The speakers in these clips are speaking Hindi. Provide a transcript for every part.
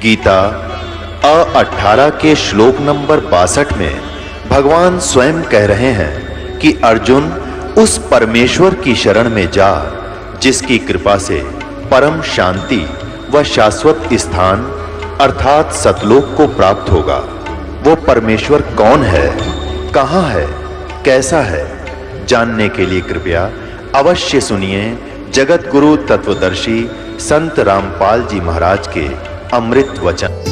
गीता 18 के श्लोक नंबर 62 में भगवान स्वयं कह रहे हैं कि अर्जुन उस परमेश्वर की शरण में जा जिसकी कृपा से परम शांति व शाश्वत स्थान अर्थात सतलोक को प्राप्त होगा। वो परमेश्वर कौन है, कहां है, कैसा है, जानने के लिए कृपया अवश्य सुनिए जगत गुरु तत्वदर्शी संत रामपाल जी महाराज के अमृत वचन।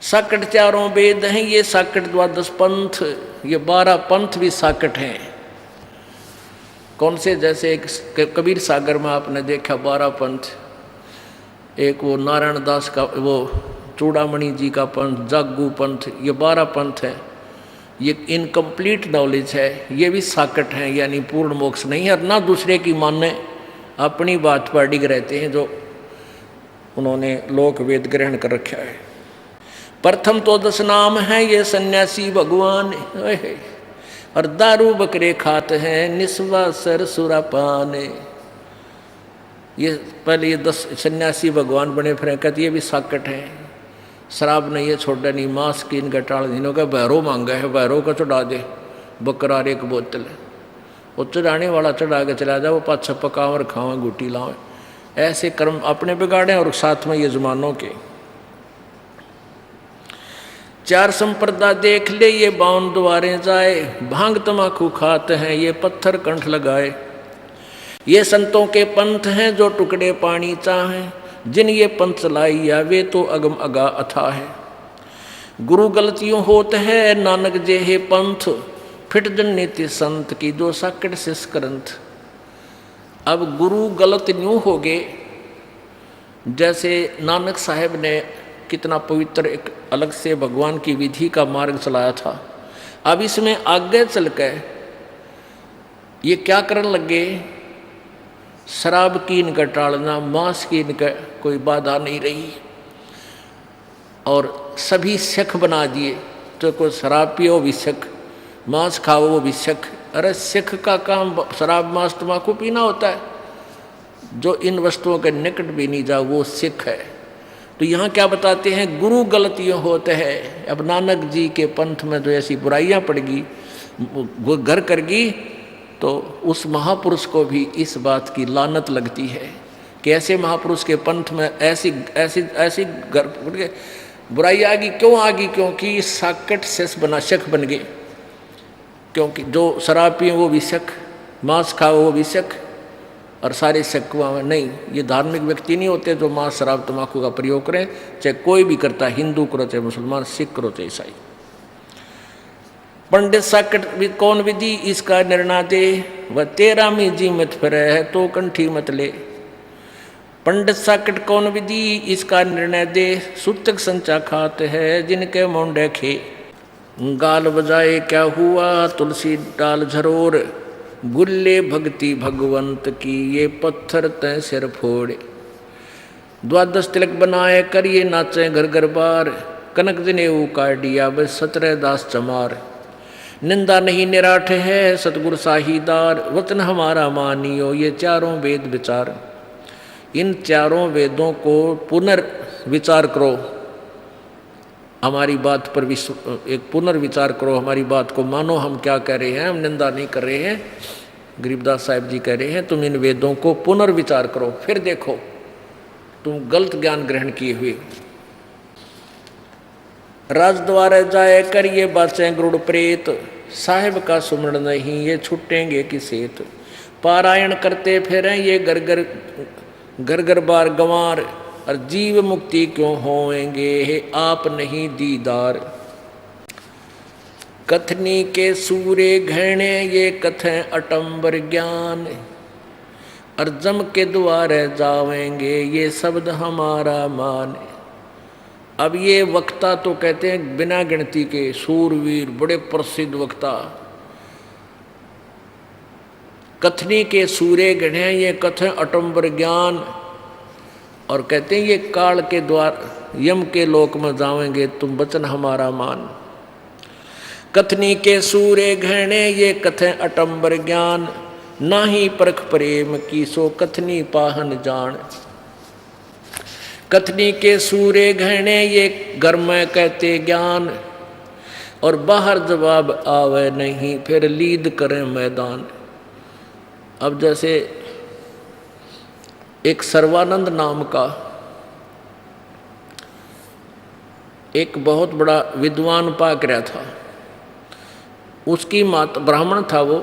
साकट चारों वेद हैं, ये साकट द्वादश पंथ, ये 12 पंथ भी साकट हैं। कौन से? जैसे एक कबीर सागर में आपने देखा 12 पंथ, एक वो नारायण दास का, वो चूड़ामणि जी का पंथ, जागू पंथ, ये 12 पंथ है। ये इनकम्प्लीट नॉलेज है, ये भी साकट हैं, यानी पूर्ण मोक्ष नहीं है। और ना दूसरे की माने, अपनी बात पर डिग रहते हैं जो उन्होंने लोक वेद ग्रहण कर रखा है। प्रथम तो 10 नाम है ये सन्यासी भगवान, और दारू बकरे खाते हैं निस्वा सर सुरापान। ये पहले ये 10 सन्यासी भगवान बने फिर कहते ये भी साकट हैं। शराब नहीं है छोड़ा नहीं, मांस की इनका टाल दिनों का भैरो मांगा है, भैरो का चढ़ा दे बकरार एक बोतल, वो चढ़ाने वाला चढ़ा के चला जाए, वो पाछा पकाओ और खाओ गुटी लाओ। ऐसे कर्म अपने बिगाड़े और साथ में ये जमानों के। 4 संप्रदा देख ले ये 52 द्वारे जाए, भांग तमाकू खाते हैं ये पत्थर कंठ लगाए। ये संतों के पंथ हैं जो टुकड़े पानी चाहें, जिन ये पंथ चलाई या वे तो अगम अगा अथा है। गुरु गलतियों होते हैं नानक जे हे पंथ, फिट जन्नीति संत की दो साकट सिस ग्रंथ। अब गुरु गलत न्यू हो गए, जैसे नानक साहब ने कितना पवित्र एक अलग से भगवान की विधि का मार्ग चलाया था। अब इसमें आगे चल कर ये क्या करने लगे, शराब की इनका टालना, मांस की इनका कोई बाधा नहीं रही, और सभी सिख बना दिए। तो कोई शराब पियो भी सिख, मांस खाओ वो भी सिख। अरे सिख का काम शराब मांस तम्बाकू पीना होता है? जो इन वस्तुओं के निकट भी नहीं जाओ वो सिख है। तो यहाँ क्या बताते हैं, गुरु गलतियों होते हैं। अब नानक जी के पंथ में जो ऐसी बुराइयाँ पड़गी, वो घर करगी, तो उस महापुरुष को भी इस बात की लानत लगती है कि ऐसे महापुरुष के पंथ में ऐसी ऐसी ऐसी बुराई आ गई। क्यों आ गई? क्योंकि साकट शेष बना शक बन गए। क्योंकि जो शराब पिए वो भी शक, मांस खाओ वो भी शक, और सारे शक नहीं। ये धार्मिक व्यक्ति नहीं होते जो मांस शराब तम्बाकू का प्रयोग करें, चाहे कोई भी करता है, हिंदू करो चाहे मुसलमान, सिख करो चाहे ईसाई। पंडित साकट कौन विधि इसका निर्णय दे, वह तेरा में जी मत फिर है तो कंठी मत ले। पंडित साकट कौन विधि इसका निर्णय दे, सूतक संचा खाते हैं जिनके मोंडे खे। गाल बजाए क्या हुआ तुलसी डाल झरोर, गुल्ले भक्ति भगवंत की ये पत्थर तय सिर फोड़े। 12 तिलक बनाए करिए नाचे घर घर बार, कनक जनेऊ काट दिया बस 17 दास चमार। निंदा नहीं निराठ है सतगुरु साहीदार, वचन हमारा मानियो ये चारों वेद विचार। इन चारों वेदों को पुनर्विचार करो, हमारी बात पर एक पुनर्विचार करो, हमारी बात को मानो। हम क्या कह रहे हैं? हम निंदा नहीं कर रहे हैं। गरीबदास साहब जी कह रहे हैं तुम इन वेदों को पुनर्विचार करो, फिर देखो तुम गलत ज्ञान ग्रहण किए हुए। राजद्वारे जाए कर ये बाचें गरुड़ प्रेत, साहिब का सुमरण नहीं ये छुटेंगे किसेत। पारायण करते फिरें ये घर घर बार गंवार, और जीव मुक्ति क्यों होएंगे हे आप नहीं दीदार। कथनी के सूरे घृणे ये कथें अटंबर ज्ञान, और जम के द्वारे जावेंगे ये शब्द हमारा मान। अब ये वक्ता तो कहते हैं बिना गिनती के सूरवीर बड़े प्रसिद्ध वक्ता। कथनी के सूरे घृणे ये कथें अटंबर ज्ञान, और कहते हैं ये काल के द्वार यम के लोक में जावेंगे तुम वचन हमारा मान। कथनी के सूरे घृणे ये कथें अटंबर ज्ञान, नाही परख प्रेम की सो कथनी पाहन जान। कथनी के सूरे घृणे ये घर में कहते ज्ञान, और बाहर जवाब आवे नहीं फिर लीद करें मैदान। अब जैसे एक सर्वानंद नाम का एक बहुत बड़ा विद्वान पाक रहा था, उसकी माता ब्राह्मण था वो,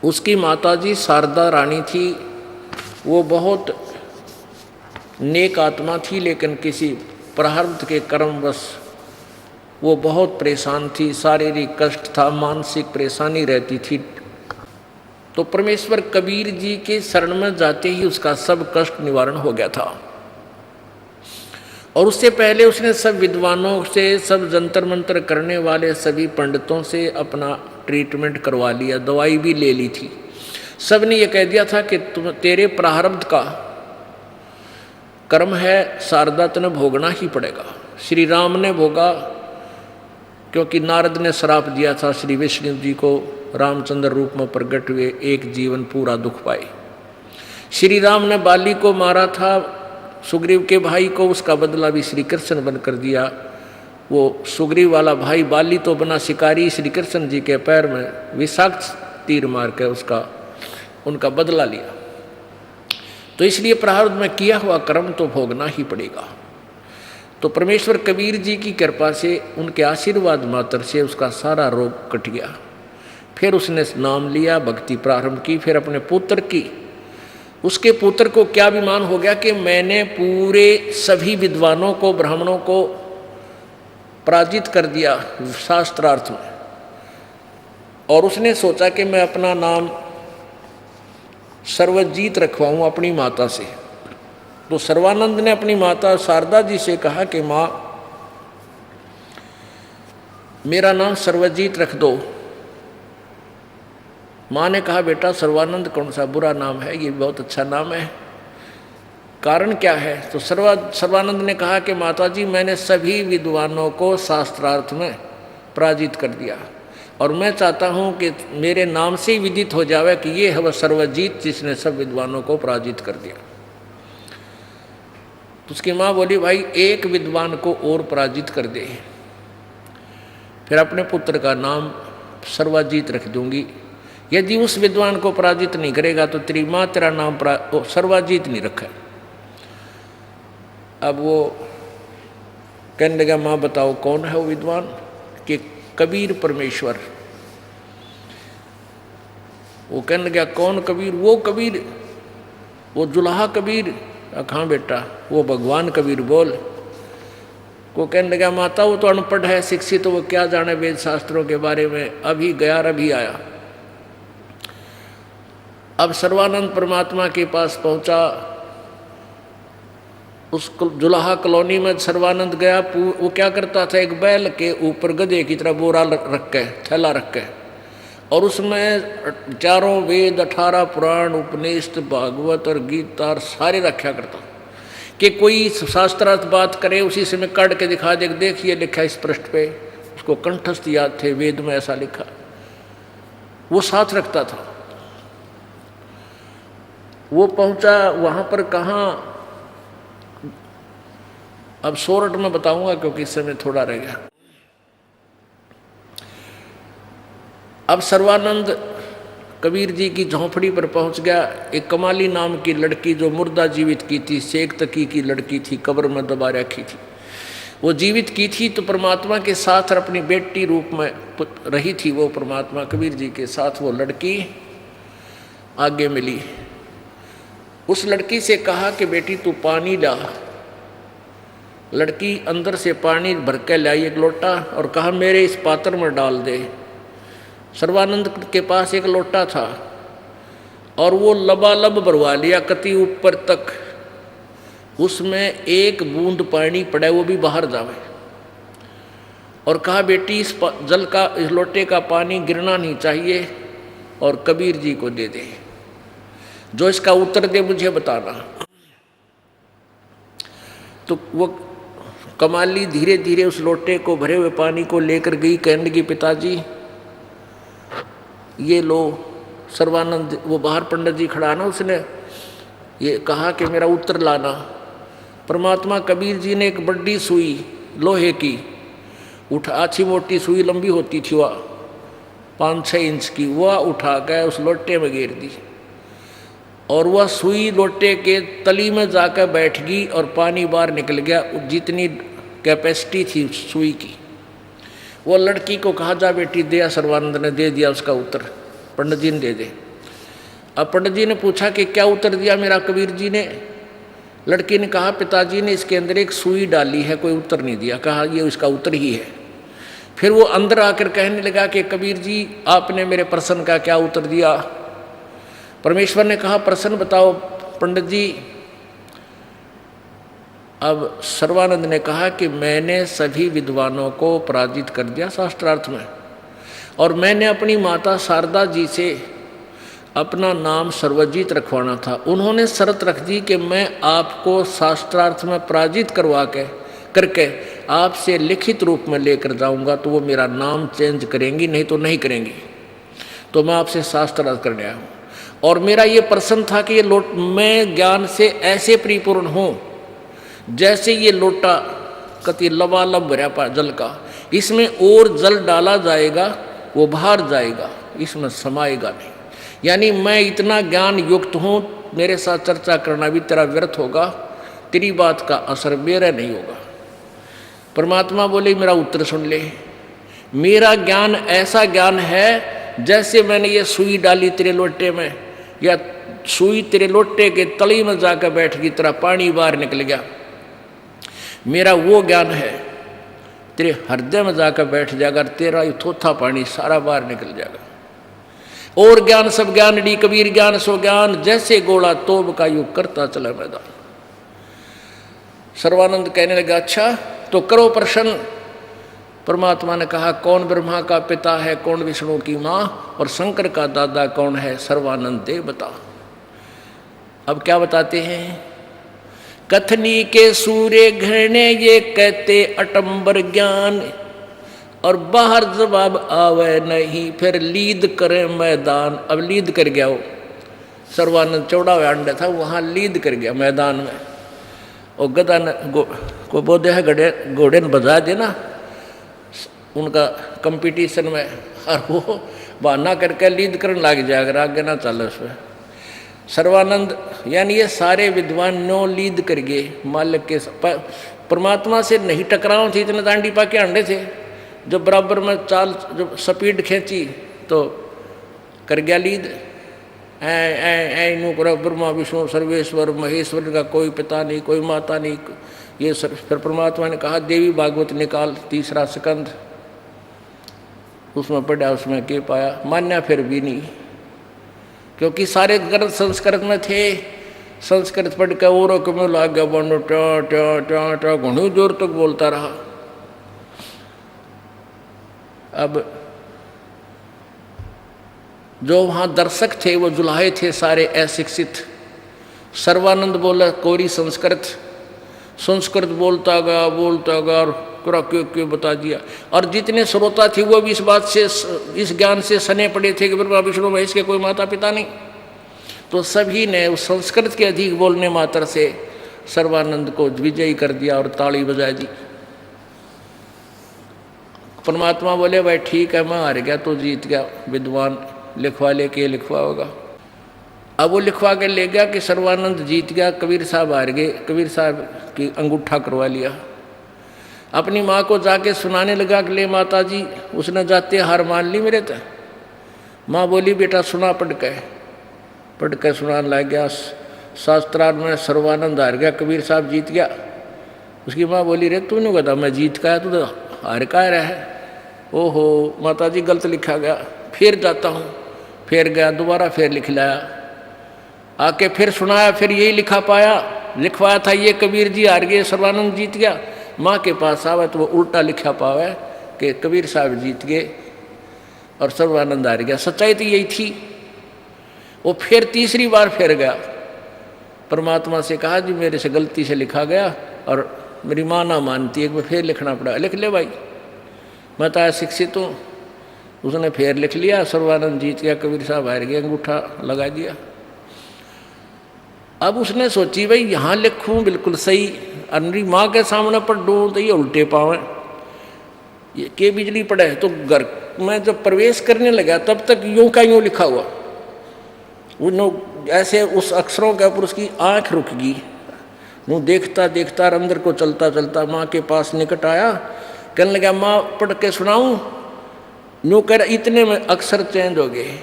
उसकी माताजी शारदा रानी थी। वो बहुत नेक आत्मा थी, लेकिन किसी प्रारब्ध के कर्मवश वो बहुत परेशान थी, शारीरिक कष्ट था, मानसिक परेशानी रहती थी। तो परमेश्वर कबीर जी के शरण में जाते ही उसका सब कष्ट निवारण हो गया था। और उससे पहले उसने सब विद्वानों से, सब जंतर मंतर करने वाले सभी पंडितों से अपना ट्रीटमेंट करवा लिया, दवाई भी ले ली थी। सब ने यह कह दिया था कि तेरे प्रारब्ध का कर्म है, शारदा तने भोगना ही पड़ेगा। श्री राम ने भोगा, क्योंकि नारद ने श्राप दिया था श्री विष्णु जी को, रामचंद्र रूप में प्रकट हुए, एक जीवन पूरा दुख पाए। श्री राम ने बाली को मारा था, सुग्रीव के भाई को, उसका बदला भी श्री कृष्ण बनकर दिया। वो सुग्रीव वाला भाई बाली तो बना शिकारी, श्री कृष्ण जी के पैर में विषाक्त तीर मार के उनका बदला लिया। तो इसलिए प्रारब्ध में किया हुआ कर्म तो भोगना ही पड़ेगा। तो परमेश्वर कबीर जी की कृपा से, उनके आशीर्वाद मात्र से उसका सारा रोग कट गया। फिर उसने नाम लिया, भक्ति प्रारंभ की, फिर अपने पुत्र की। उसके पुत्र को क्या अभिमान हो गया कि मैंने पूरे सभी विद्वानों को, ब्राह्मणों को पराजित कर दिया शास्त्रार्थ में। और उसने सोचा कि मैं अपना नाम सर्वजीत रखवाऊं अपनी माता से। तो सर्वानंद ने अपनी माता शारदा जी से कहा कि माँ, मेरा नाम सर्वजीत रख दो। माँ ने कहा बेटा सर्वानंद कौन सा बुरा नाम है, ये बहुत अच्छा नाम है, कारण क्या है? तो सर्वानंद ने कहा कि माताजी मैंने सभी विद्वानों को शास्त्रार्थ में पराजित कर दिया, और मैं चाहता हूँ कि मेरे नाम से ही विदित हो जावे कि ये है वह सर्वजीत जिसने सब विद्वानों को पराजित कर दिया। तो उसकी माँ बोली भाई एक विद्वान को और पराजित कर दे, फिर अपने पुत्र का नाम सर्वजीत रख दूंगी। यदि उस विद्वान को पराजित नहीं करेगा तो तेरी माँ तेरा नाम सर्वजीत नहीं रखा। अब वो कहने लगा माँ बताओ कौन है वो विद्वान? कि कबीर परमेश्वर। वो कहने लगा कौन कबीर? वो कबीर, वो जुलाहा कबीर। कहाँ बेटा? वो भगवान कबीर बोल। वो कहने लगा माता वो तो अनपढ़ है, शिक्षित, तो वो क्या जाने वेद शास्त्रों के बारे में, अभी गया और अभी आया। अब सर्वानंद परमात्मा के पास पहुंचा। उस जुलाहा कॉलोनी में सर्वानंद गया। वो क्या करता था, एक बैल के ऊपर गधे की तरह बोरा रख के, थैला रख के, और उसमें चारों वेद, 18 पुराण, उपनिषद, भागवत और गीता सारे रखा करता कि कोई शास्त्रार्थ बात करे उसी से मैं काट के दिखा दे, देखिए लिखा इस पृष्ठ पे। उसको कंठस्थ याद थे, वेद में ऐसा लिखा, वो साथ रखता था। वो पहुंचा वहां पर, कहाँ अब सोरठ में बताऊंगा क्योंकि इस समय थोड़ा रह गया। अब सर्वानंद कबीर जी की झोंपड़ी पर पहुंच गया। एक कमाली नाम की लड़की जो मुर्दा जीवित की थी, शेख तकी की लड़की थी, कब्र में दबा रखी थी, वो जीवित की थी तो परमात्मा के साथ अपनी बेटी रूप में रही थी। वो परमात्मा कबीर जी के साथ वो लड़की आगे मिली। उस लड़की से कहा कि बेटी तू पानी ला। लड़की अंदर से पानी भर के लाई एक लोटा और कहा मेरे इस पात्र में डाल दे। सर्वानंद के पास एक लोटा था और वो लबालब भरवा लिया कति ऊपर तक। उसमें एक बूंद पानी पड़े वो भी बाहर जावे और कहा बेटी इस जल का, इस लोटे का पानी गिरना नहीं चाहिए और कबीर जी को दे दे। जो इसका उत्तर दे मुझे बताना। तो वो कमाली धीरे धीरे उस लोटे को भरे हुए पानी को लेकर गई। कहने लगी पिताजी ये लो। सर्वानंद वो बाहर पंडित जी खड़ा ना, उसने ये कहा कि मेरा उत्तर लाना। परमात्मा कबीर जी ने एक बड़ी सुई लोहे की उठा, अच्छी मोटी सुई लंबी होती थी वह 5-6 इंच की, वह उठा कर उस लोटे में गिर दी और वह सुई लोटे के तली में जाकर बैठ गई और पानी बाहर निकल गया। जितनी कैपेसिटी थी सुई की। वो लड़की को कहा जा बेटी दे। सर्वानंद ने दे दिया उसका उत्तर, पंडित जी ने दे दे। अब पंडित जी ने पूछा कि क्या उत्तर दिया मेरा कबीर जी ने? लड़की ने कहा पिताजी ने इसके अंदर एक सुई डाली है, कोई उत्तर नहीं दिया। कहा ये उसका उत्तर ही है। फिर वो अंदर आकर कहने लगा कि कबीर जी आपने मेरे प्रश्न का क्या उत्तर दिया? परमेश्वर ने कहा प्रश्न बताओ पंडित जी। अब सर्वानंद ने कहा कि मैंने सभी विद्वानों को पराजित कर दिया शास्त्रार्थ में और मैंने अपनी माता शारदा जी से अपना नाम सर्वजीत रखवाना था। उन्होंने शर्त रख दी कि मैं आपको शास्त्रार्थ में पराजित करके आपसे लिखित रूप में लेकर जाऊंगा तो वो मेरा नाम चेंज करेंगी, नहीं तो नहीं करेंगी। तो मैं आपसे शास्त्रार्थ करने आया हूँ और मेरा ये प्रश्न था कि ये मैं ज्ञान से ऐसे परिपूर्ण हूँ जैसे ये लोटा कति लबालब भरा जल का, इसमें और जल डाला जाएगा वो बाहर जाएगा, इसमें समाएगा नहीं। यानी मैं इतना ज्ञान युक्त हूँ, मेरे साथ चर्चा करना भी तेरा व्यर्थ होगा, तेरी बात का असर मेरा नहीं होगा। परमात्मा बोले मेरा उत्तर सुन ले। मेरा ज्ञान ऐसा ज्ञान है जैसे मैंने ये सुई डाली तेरे लोटे में या सुई तेरे लोटे के तली में जाकर बैठ गई, तेरा पानी बाहर निकल गया। मेरा वो ज्ञान है तेरे हृदय में जाकर बैठ जाएगा, तेरा थोथा पानी सारा बाहर निकल जाएगा। और ज्ञान सब ज्ञान डी कबीर ज्ञान सो ज्ञान, जैसे गोला तोब का युग करता चला मैदान। सर्वानंद कहने लगा अच्छा तो करो प्रश्न। परमात्मा ने कहा कौन ब्रह्मा का पिता है, कौन विष्णु की माँ और शंकर का दादा कौन है? सर्वानंद दे बता। अब क्या बताते हैं? कथनी के सूर्य घृणे ये कहते अटंबर ज्ञान और बाहर जवाब आवे नहीं, फिर लीद करे मैदान। अब लीद कर गया वो सर्वानंद, चौड़ा हुआ अंडा था वहाँ लीद कर गया मैदान में। और गदा को बोधे है घोड़े ने बजा देना उनका कंपटीशन में और वो बहाना करके लीद करने लग जाएगा, आगे ना चले उसमें। सर्वानंद यानी ये सारे विद्वान नो लीद कर गए मालिक के परमात्मा से नहीं टकराव थी, इतने दांडी पाके अंडे थे। जब बराबर में चाल जब स्पीड खींची तो कर गया लीद। ऐ ब्रह्मा विष्णु सर्वेश्वर महेश्वर का कोई पिता नहीं, कोई माता नहीं। ये फिर परमात्मा ने कहा देवी भागवत निकाल, तीसरा स्कंद उसमें पढ़ा, उसमें के पाया? मान्या फिर भी नहीं, क्योंकि सारे ग्रंथ संस्कृत में थे। संस्कृत पढ़ के और क्यों लाग गया बनो टा घणी जोर तक बोलता रहा। अब जो वहाँ दर्शक थे वो जुलाहे थे सारे अशिक्षित। सर्वानंद बोला कोरी संस्कृत बोलता गया और पूरा क्यों बता दिया। और जितने श्रोता थे वो भी इस बात से, इस ज्ञान से सने पड़े थे कि ब्रह्मा विष्णु महेश के कोई माता पिता नहीं। तो सभी ने उस संस्कृत के अधिक बोलने मात्र से सर्वानंद को विजयी कर दिया और ताली बजा दी। परमात्मा बोले भाई ठीक है, मैं हार गया तो जीत गया, विद्वान लिखवा ले के लिखवा होगा। अब वो लिखवा के ले गया कि सर्वानंद जीत गया, कबीर साहब हार गए। कबीर साहब की अंगूठा करवा लिया। अपनी माँ को जाके सुनाने लगा कि ले माता जी, उसने जाते हार मान ली मेरे तक। माँ बोली बेटा सुना पढ़ के सुनाने लग गया। शास्त्रार्थ में सर्वानंद हार गया, कबीर साहब जीत गया। उसकी माँ बोली रे तू नहीं कहता मैं जीत का है, तू तो हार का रहा है। ओहो माता जी गलत लिखा गया, फिर जाता हूँ। फिर गया दोबारा, फिर लिख लाया, आके फिर सुनाया, फिर यही लिखवाया था ये कबीर जी हार गए, सर्वानंद जीत गया। माँ के पास आवे तो वो उल्टा लिखा पावे कि कबीर साहब जीत गए और सर्वानंद हार गया। सच्चाई तो यही थी। वो फिर तीसरी बार फिर गया, परमात्मा से कहा जी मेरे से गलती से लिखा गया और मेरी माँ ना मानती, एक बार फिर लिखना पड़ा। लिख ले भाई, मैं तो शिक्षित हूँ। उसने फिर लिख लिया, सर्वानंद जीत गया, कबीर साहब हार गए, अंगूठा लगा दिया। अब उसने सोची भाई यहाँ लिखूँ बिल्कुल सही, अनरी माँ के सामने पढ़ दूँ तो ये उल्टे पावे, ये के बिजली पड़े। तो घर में जब प्रवेश करने लगा तब तक यूं का यूं लिखा हुआ, ऐसे उस अक्षरों के ऊपर उसकी आंख रुक गई। वो देखता देखता अंदर को चलता चलता माँ के पास निकट आया, कहने लगा माँ पढ़ के सुनाऊं? यूं कर इतने में अक्षर चेंज हो गए।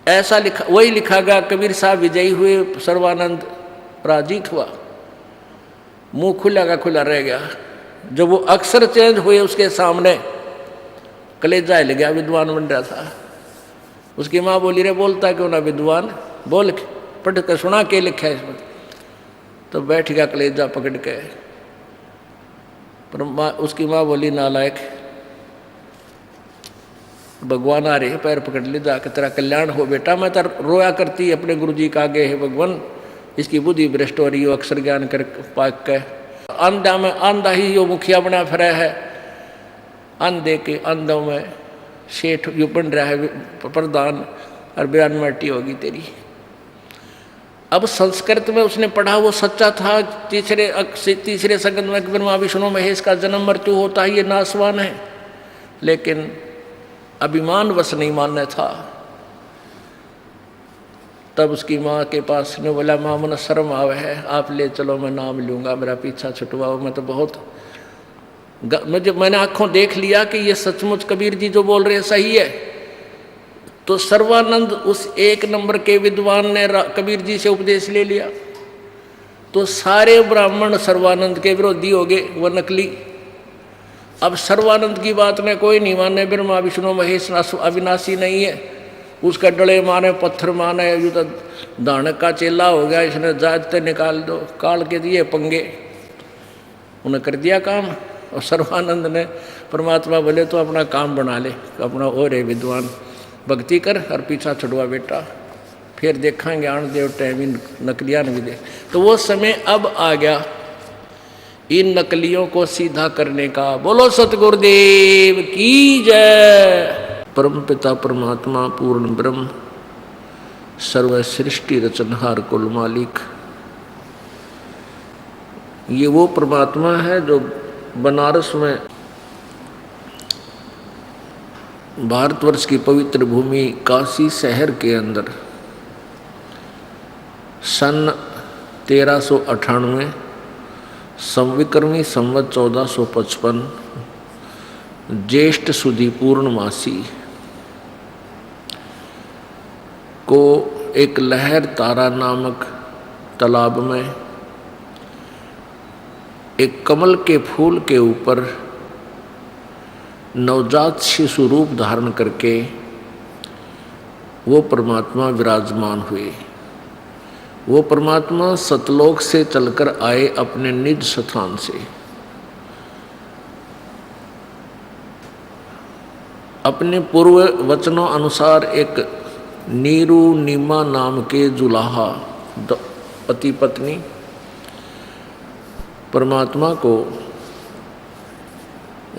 ऐसा लिखा, वही लिखा गया कबीर साहब विजयी हुए, सर्वानंद पराजित हुआ। मुंह खुला का खुला रह गया। जब वो अक्षर चेंज हुए उसके सामने कलेजा हिल गया, विद्वान बन रहा था। उसकी माँ बोली रे बोलता क्यों ना विद्वान, बोल पढ़ के सुना के लिखा है इसमें। तो बैठ गया कलेजा पकड़ के। पर उसकी माँ बोली नालायक, भगवान आ रहे पैर पकड़ ले जाकर, तेरा कल्याण हो बेटा। मैं तो रोया करती अपने गुरुजी का आगे है भगवान, इसकी बुद्धि भ्रष्ट हो रही हो, अक्षर ज्ञान कर पाक के अंधा में अंधा ही यो मुखिया बना फिर है, अंधे के अंधों में सेठ यो बन रहा है प्रधान, और बयान मट्टी होगी तेरी। अब संस्कृत में उसने पढ़ा वो सच्चा था। तीसरे संगत में ब्रह्मा विष्णु महेश का जन्म मृत्यु होता है, ये नासवान है, लेकिन अभिमान वश नहीं मानना था। तब उसकी माँ के पास ने बोला माँ मन शर्म आवे है, आप ले चलो मैं नाम लूँगा, मेरा पीछा छुटवाओ। मैं तो बहुत मैंने आँखों देख लिया कि ये सचमुच कबीर जी जो बोल रहे हैं सही है। तो सर्वानंद उस एक नंबर के विद्वान ने कबीर जी से उपदेश ले लिया, तो सारे ब्राह्मण सर्वानंद के विरोधी हो गए, वह नकली। अब सर्वानंद की बात ने कोई नहीं माने, ब्रह्मा विष्णु महेश अविनाशी नहीं है, उसका डले माने पत्थर माने, यू तो दानक का चेला हो गया, इसने जाते निकाल दो, काल के दिए पंगे, उन्हें कर दिया काम। और सर्वानंद ने परमात्मा बोले तो अपना काम बना ले, अपना और है विद्वान, भक्ति कर और पीछा छुड़वा बेटा, फिर देखेंगे आन देव टाइम इन नकलियां भी दे। तो वो समय अब आ गया इन नकलियों को सीधा करने का। बोलो सतगुरुदेव की जय। परम पिता परमात्मा पूर्ण ब्रह्म सर्व सृष्टि रचनहार कुल मालिक, ये वो परमात्मा है जो बनारस में भारतवर्ष की पवित्र भूमि काशी शहर के अंदर सन 1398 संविक्रमी संवत 1455 ज्येष्ठ सुदी पूर्णमासी को एक लहर तारा नामक तालाब में एक कमल के फूल के ऊपर नवजात शिशु रूप धारण करके वो परमात्मा विराजमान हुए। वो परमात्मा सतलोक से चलकर आए अपने निज स्थान से। अपने पूर्व वचनों अनुसार एक नीरू नीमा नाम के जुलाहा पति पत्नी परमात्मा को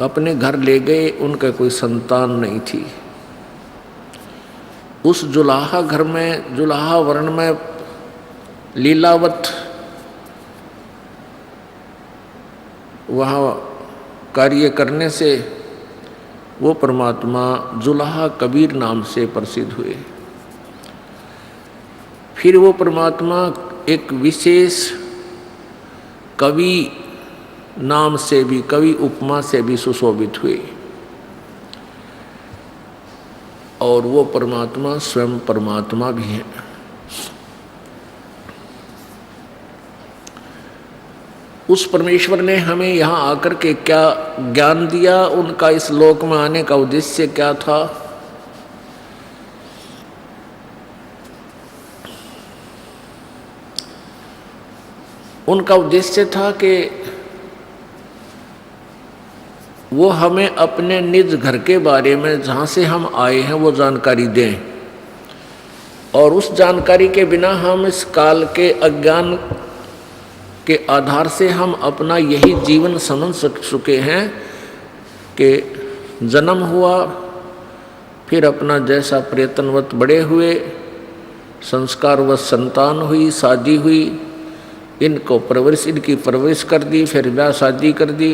अपने घर ले गए, उनका कोई संतान नहीं थी। उस जुलाहा घर में, जुलाहा वर्ण में लीलावत वहाँ कार्य करने से वो परमात्मा जुलाहा कबीर नाम से प्रसिद्ध हुए। फिर वो परमात्मा एक विशेष कवि नाम से भी कवि, उपमा से भी सुशोभित हुए। और वो परमात्मा स्वयं परमात्मा भी है। उस परमेश्वर ने हमें यहाँ आकर के क्या ज्ञान दिया, उनका इस लोक में आने का उद्देश्य क्या था। उनका उद्देश्य था कि वो हमें अपने निज घर के बारे में, जहाँ से हम आए हैं, वो जानकारी दें। और उस जानकारी के बिना हम इस काल के अज्ञान के आधार से हम अपना यही जीवन समझ चुके हैं कि जन्म हुआ, फिर अपना जैसा प्रयत्नवत बड़े हुए, संस्कारवत संतान हुई, शादी हुई, इनकी परवरिश कर दी, फिर ब्याह शादी कर दी,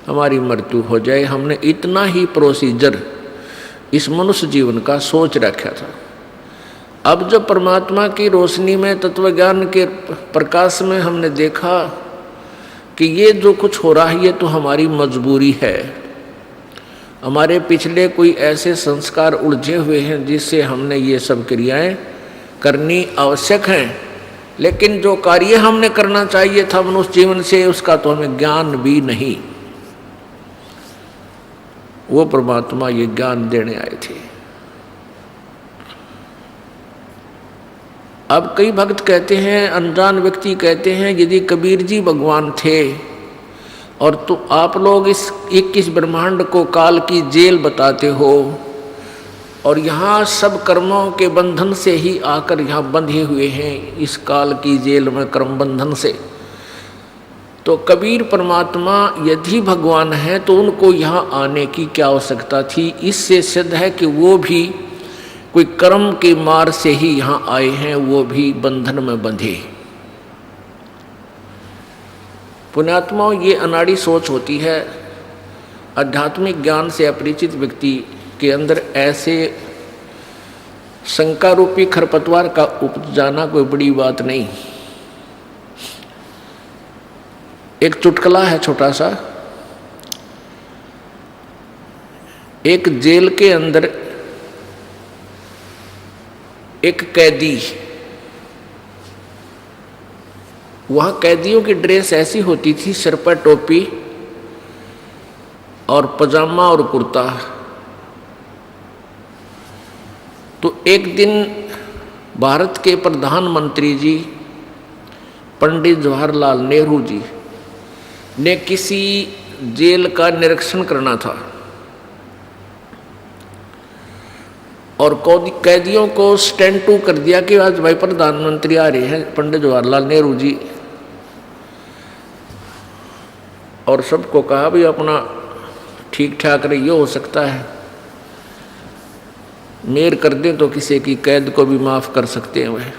हमारी मृत्यु हो जाए। हमने इतना ही प्रोसीजर इस मनुष्य जीवन का सोच रखा था। अब जब परमात्मा की रोशनी में, तत्वज्ञान के प्रकाश में हमने देखा कि ये जो कुछ हो रहा है ये तो हमारी मजबूरी है, हमारे पिछले कोई ऐसे संस्कार उलझे हुए हैं जिससे हमने ये सब क्रियाएं करनी आवश्यक हैं, लेकिन जो कार्य हमने करना चाहिए था मनुष्य जीवन से, उसका तो हमें ज्ञान भी नहीं। वो परमात्मा ये ज्ञान देने आए थे। अब कई भक्त कहते हैं, अनजान व्यक्ति कहते हैं, यदि कबीर जी भगवान थे और तो आप लोग इस 21 ब्रह्मांड को काल की जेल बताते हो, और यहाँ सब कर्मों के बंधन से ही आकर यहाँ बंधे हुए हैं इस काल की जेल में, कर्म बंधन से, तो कबीर परमात्मा यदि भगवान है तो उनको यहाँ आने की क्या आवश्यकता थी। इससे सिद्ध है कि वो भी कोई कर्म की मार से ही यहाँ आए हैं, वो भी बंधन में बंधे। पुण्यात्माओं, ये अनाड़ी सोच होती है। आध्यात्मिक ज्ञान से अपरिचित व्यक्ति के अंदर ऐसे शंका रूपी खरपतवार का उपज जाना कोई बड़ी बात नहीं। एक चुटकुला है छोटा सा। एक जेल के अंदर एक कैदी, वहाँ कैदियों की ड्रेस ऐसी होती थी, सिर पर टोपी और पजामा और कुर्ता। तो एक दिन भारत के प्रधानमंत्री जी पंडित जवाहरलाल नेहरू जी ने किसी जेल का निरीक्षण करना था और कैदियों को स्टैंड टू कर दिया कि आज भाई प्रधानमंत्री आ रहे हैं, पंडित जवाहरलाल नेहरू जी, और सबको कहा भी अपना ठीक ठाक रहिए, हो सकता है मेर कर दें तो किसी की कैद को भी माफ कर सकते हैं वह।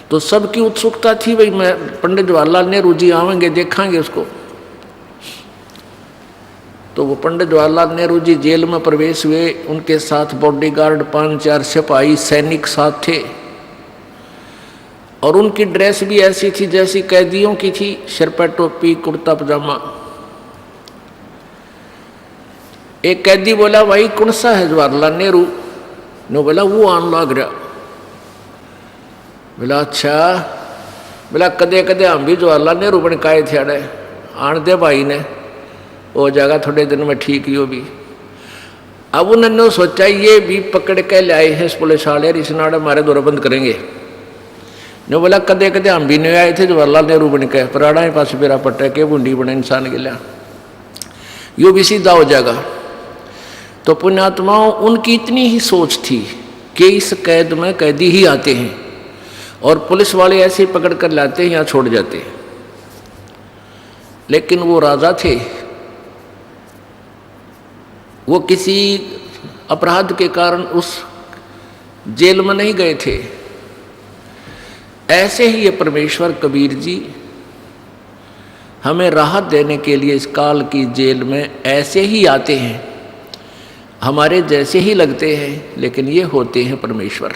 तो सबकी उत्सुकता थी, भाई मैं पंडित जवाहरलाल नेहरू जी आवेंगे, देखेंगे उसको। तो वो पंडित जवाहरलाल नेहरू जी जेल में प्रवेश हुए, उनके साथ बॉडीगार्ड 5-4 सिपाही सैनिक साथ थे, और उनकी ड्रेस भी ऐसी थी जैसी कैदियों की थी, सिर पर टोपी, कुर्ता पजामा। एक कैदी बोला, भाई कौन सा है जवाहरलाल नेहरू? ने बोला वो आन लग रहा। बोला अच्छा, बोला कदे कदे हम भी जवाहरलाल नेहरू बन के आए थे, अड़े आन दे भाई ने, हो जाएगा थोड़े दिन में ठीक यो भी। अब उन्होंने सोचा ये भी पकड़ के लाए हैं पुलिस वाले, इस नाड़े हमारे दौरा बंद करेंगे। ने बोला कदे कदे हम भी नहीं आए थे जवाहरलाल नेहरू बन के, पराड़ा पास बेरा पट्टा के बूंदी बने इंसान के लिया, यो भी सीधा हो जाएगा। तो पुण्यात्माओं, उनकी इतनी ही सोच थी कि इस कैद में कैदी ही आते हैं और पुलिस वाले ऐसे ही पकड़ कर लाते हैं, यहाँ छोड़ जाते हैं। लेकिन वो राजा थे, वो किसी अपराध के कारण उस जेल में नहीं गए थे। ऐसे ही ये परमेश्वर कबीर जी हमें राहत देने के लिए इस काल की जेल में ऐसे ही आते हैं, हमारे जैसे ही लगते हैं, लेकिन ये होते हैं परमेश्वर।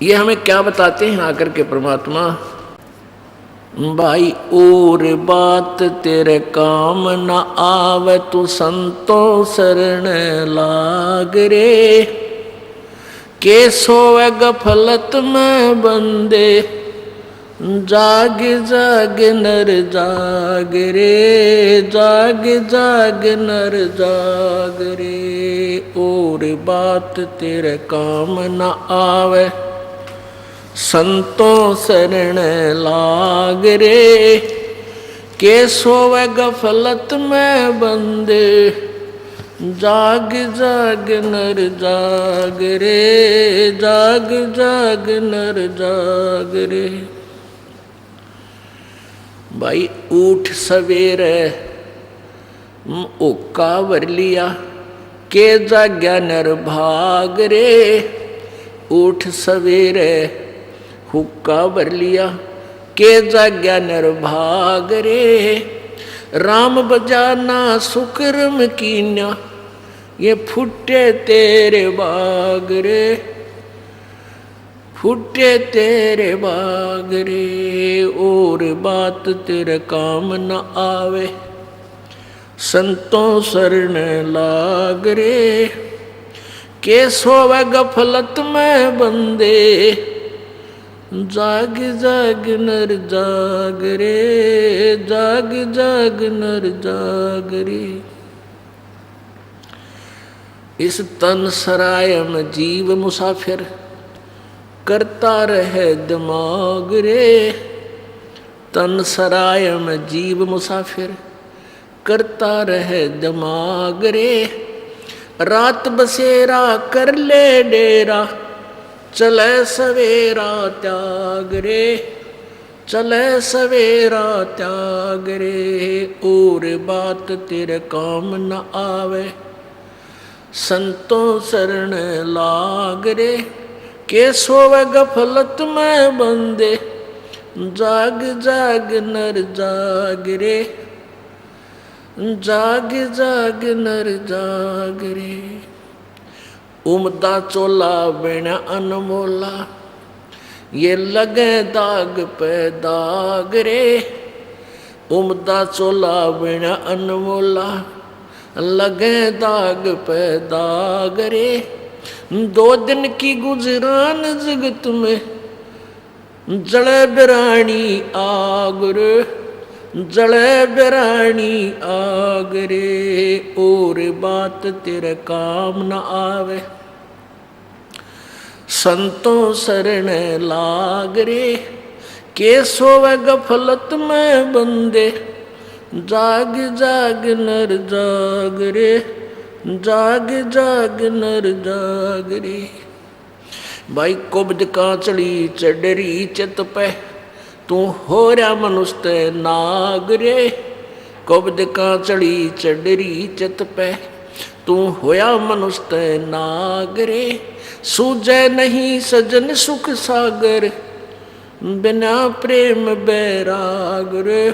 ये हमें क्या बताते हैं आकर के परमात्मा? भाई और बात तेरे काम न आवे, तू संतो शरण लाग रे। के सोवे गफलत में बंदे, जाग जाग नर जाग रे, जाग जाग नर जाग रे। और बात तेरे काम न आवे, संतों शरण लाग रे। के सोवे गफलत में बंदे, जाग जाग नर जाग रे, जाग जाग नर जाग रे। भाई उठ सवेरे ओका वर लिया, के जाग्या नर भाग रे। उठ सवेरे हुक्का भर लिया, के जाग्या नर भाग रे। राम बजाना सुकर्म कीन्या, ये फुटे तेरे बाग रे, फुटे तेरे बाग रे। और बात तेरे काम न आवे, संतों शरण लाग रे। के सोवे गफलत में बंदे, जाग जाग नर जाग रे, जाग जाग नर जाग रे। इस तन सराय में जीव मुसाफिर, करता रहे दिमाग रे। तन सराय में जीव मुसाफिर, करता रहे दिमाग रे। रात बसेरा कर ले डेरा, चले सवेरा त्याग रे, चले सवेरा त्याग रे। और बात तेरे काम न आवे, संतों शरण लाग रे। के सोवे गफलत में बंदे, जाग जाग नर जाग रे, जाग जाग नर जाग रे। उमदा चोला बिना अनमोला, ये लगे दाग पे दाग रे। उमदा चोला बिना अनमोला, लगे दाग पे दाग रे। 2 दिन की गुजरान जगत में, जले बिरानी आग रे, जले बिरानी आग रे। और बात तेरे काम न आवे, संतों शरण लाग रे। के सोवे गफलत में बंदे, जाग जाग नर जाग रे, जाग जाग नर जाग रे। भाई कुब्ज कांचड़ी चढ़री चित पे, तू हो रहा मनुष्य नाग रे। कुब्ज कांचड़ी चढ़री चित पे, तू होया मनुष्य नाग रे। सूझे नहीं सजन सुख सागर, बिना प्रेम बैराग रे,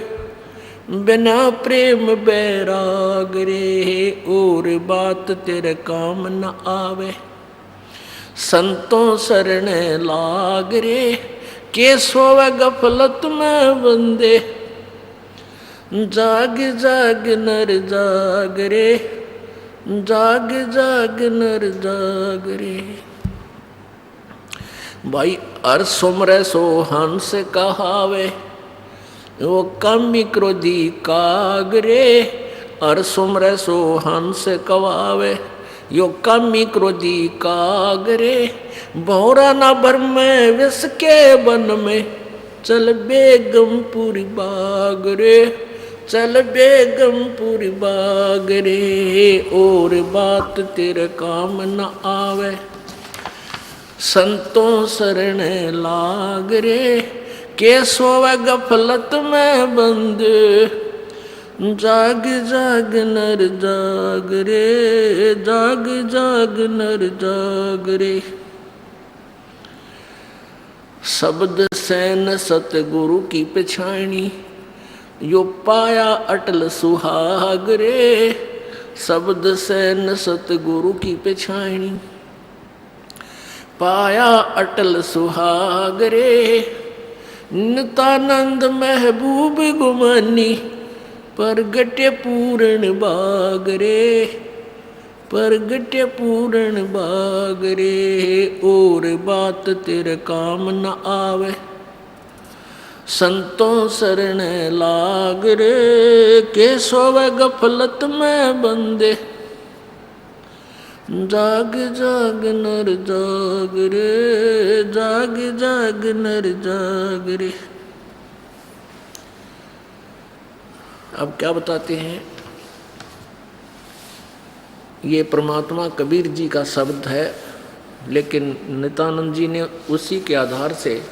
बिना प्रेम बैराग रे। और बात तेरे काम न आवे, संतों शरण लाग रे। के सोवे गफलत में बंदे, जाग जाग नर जाग रे, जाग जाग नर जाग रे। भाई हर सुमरे सो हंस कहावे, वो कामी क्रोधी काग रे। हर सुमरे सो हंस कहावे, यो कामी क्रोधी काग रे। भौरा ना भर में विष के वन में, चल बेगमपुरी बाग रे, चल बेगमपुरी बाग रे। और बात तेरे काम न आवे, संतों शरण लाग रे। के सोवे गफलत में बंदे, जाग जाग नर जाग रे, जाग जाग नर जाग रे। शब्द सैन सतगुरु की पछाणी, यो पाया अटल सुहाग रे। शब्द सैन सतगुरु की पछाणी, पाया अटल सुहाग रे। नितानंद महबूब गुमानी परगटे पूर्ण बागरे, परगटे पूर्ण बागरे। और बात तेरे काम न आवे संतों शरण लाग रे। के सोवे गफलत में बंदे जाग जाग नर जाग रे, जाग जाग नर जाग रे। अब क्या बताते हैं, ये परमात्मा कबीर जी का शब्द है, लेकिन नित्यानंद जी ने उसी के आधार से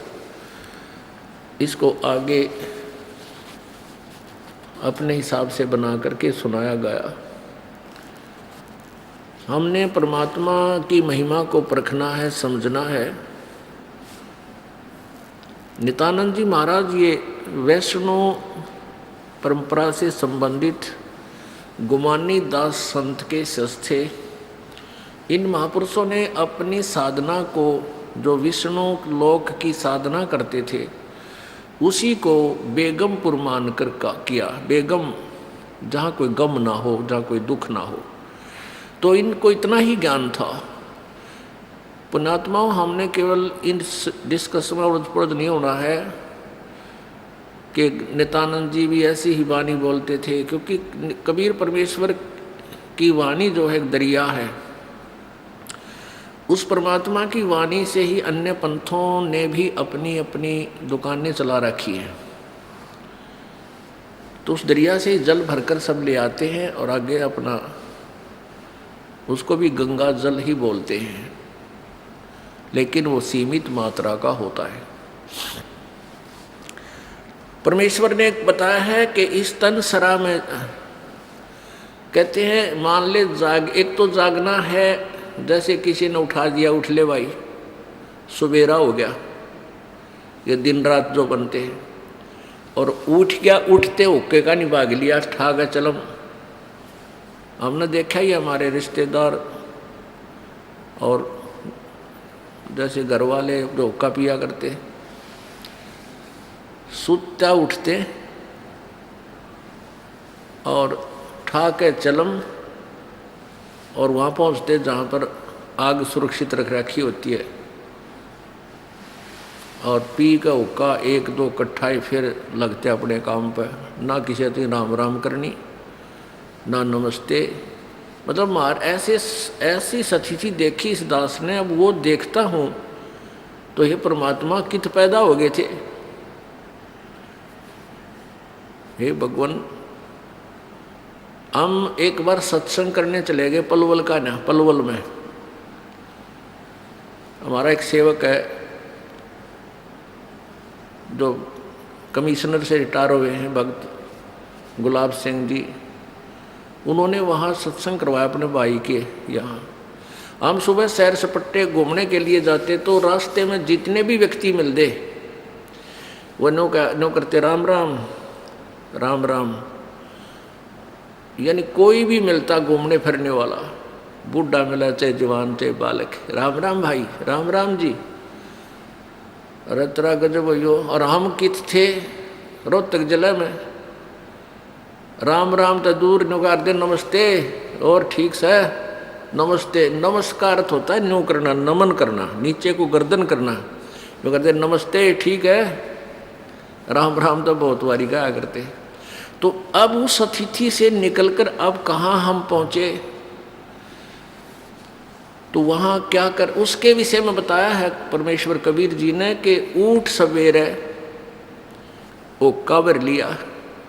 इसको आगे अपने हिसाब से बना करके सुनाया गया। हमने परमात्मा की महिमा को परखना है, समझना है। नित्यानंद जी महाराज ये वैष्णव परंपरा से संबंधित गुमानी दास संत के शिष्य थे। इन महापुरुषों ने अपनी साधना को, जो विष्णु लोक की साधना करते थे, उसी को बेगमपुर मानकर किया। बेगम, जहाँ कोई गम ना हो, जहाँ कोई दुख ना हो। तो इनको इतना ही ज्ञान था। पुण्यात्माओं, हमने केवल इन डिस्कशन में उलझ नहीं होना है कि नित्यानंद जी भी ऐसी ही वाणी बोलते थे, क्योंकि कबीर परमेश्वर की वाणी जो है एक दरिया है। उस परमात्मा की वाणी से ही अन्य पंथों ने भी अपनी अपनी दुकानें चला रखी हैं। तो उस दरिया से जल भरकर सब ले आते हैं और आगे अपना, उसको भी गंगा जल ही बोलते हैं, लेकिन वो सीमित मात्रा का होता है। परमेश्वर ने बताया है कि इस तन सरा में, कहते हैं मान ले एक तो जागना है, जैसे किसी ने उठा दिया, उठ ले भाई, सुबेरा हो गया, ये दिन रात जो बनते हैं। और उठ गया, उठते होके का नहीं भाग लिया, ठागा चलम। हमने देखा ही हमारे रिश्तेदार और जैसे घर वाले जो हुक्का पिया करते, सुत्ता उठते और ठा के चलम, और वहाँ पहुँचते जहाँ पर आग सुरक्षित रख रखी होती है, और पी का हुक्का एक दो कट्ठा ही फिर लगते अपने काम पर। ना किसी से राम राम करनी, ना नमस्ते। मतलब मार ऐसी स्थिति देखी इस दास ने। अब वो देखता हूँ तो ये परमात्मा कित पैदा हो गए थे। हे भगवान, हम एक बार सत्संग करने चले गए पलवल का ना, पलवल में हमारा एक सेवक है जो कमिश्नर से रिटायर हुए हैं, भक्त गुलाब सिंह जी। उन्होंने वहाँ सत्संग करवाया अपने भाई के यहाँ। हम सुबह सैर सपट्टे घूमने के लिए जाते तो रास्ते में जितने भी व्यक्ति मिलते वो नो करते राम राम राम राम। यानी कोई भी मिलता घूमने फिरने वाला, बूढ़ा मिला चाहे जवान चाहे बालक, राम राम भाई, राम राम जी। अरे तेरा गजब हो। और हम कित थे रोहतक जिले में, राम राम तो दूर नुकार दे नमस्ते, और ठीक से नमस्ते। नमस्कार अर्थ होता है न्यू करना, नमन करना, नीचे को गर्दन करना। जो करते नमस्ते ठीक है, राम राम तो बहुत बारी कहा करते। तो अब उस अतिथि से निकलकर अब कहाँ हम पहुँचे, तो वहाँ क्या कर, उसके विषय में बताया है परमेश्वर कबीर जी ने कि ऊठ सवेरे वो काबर लिया,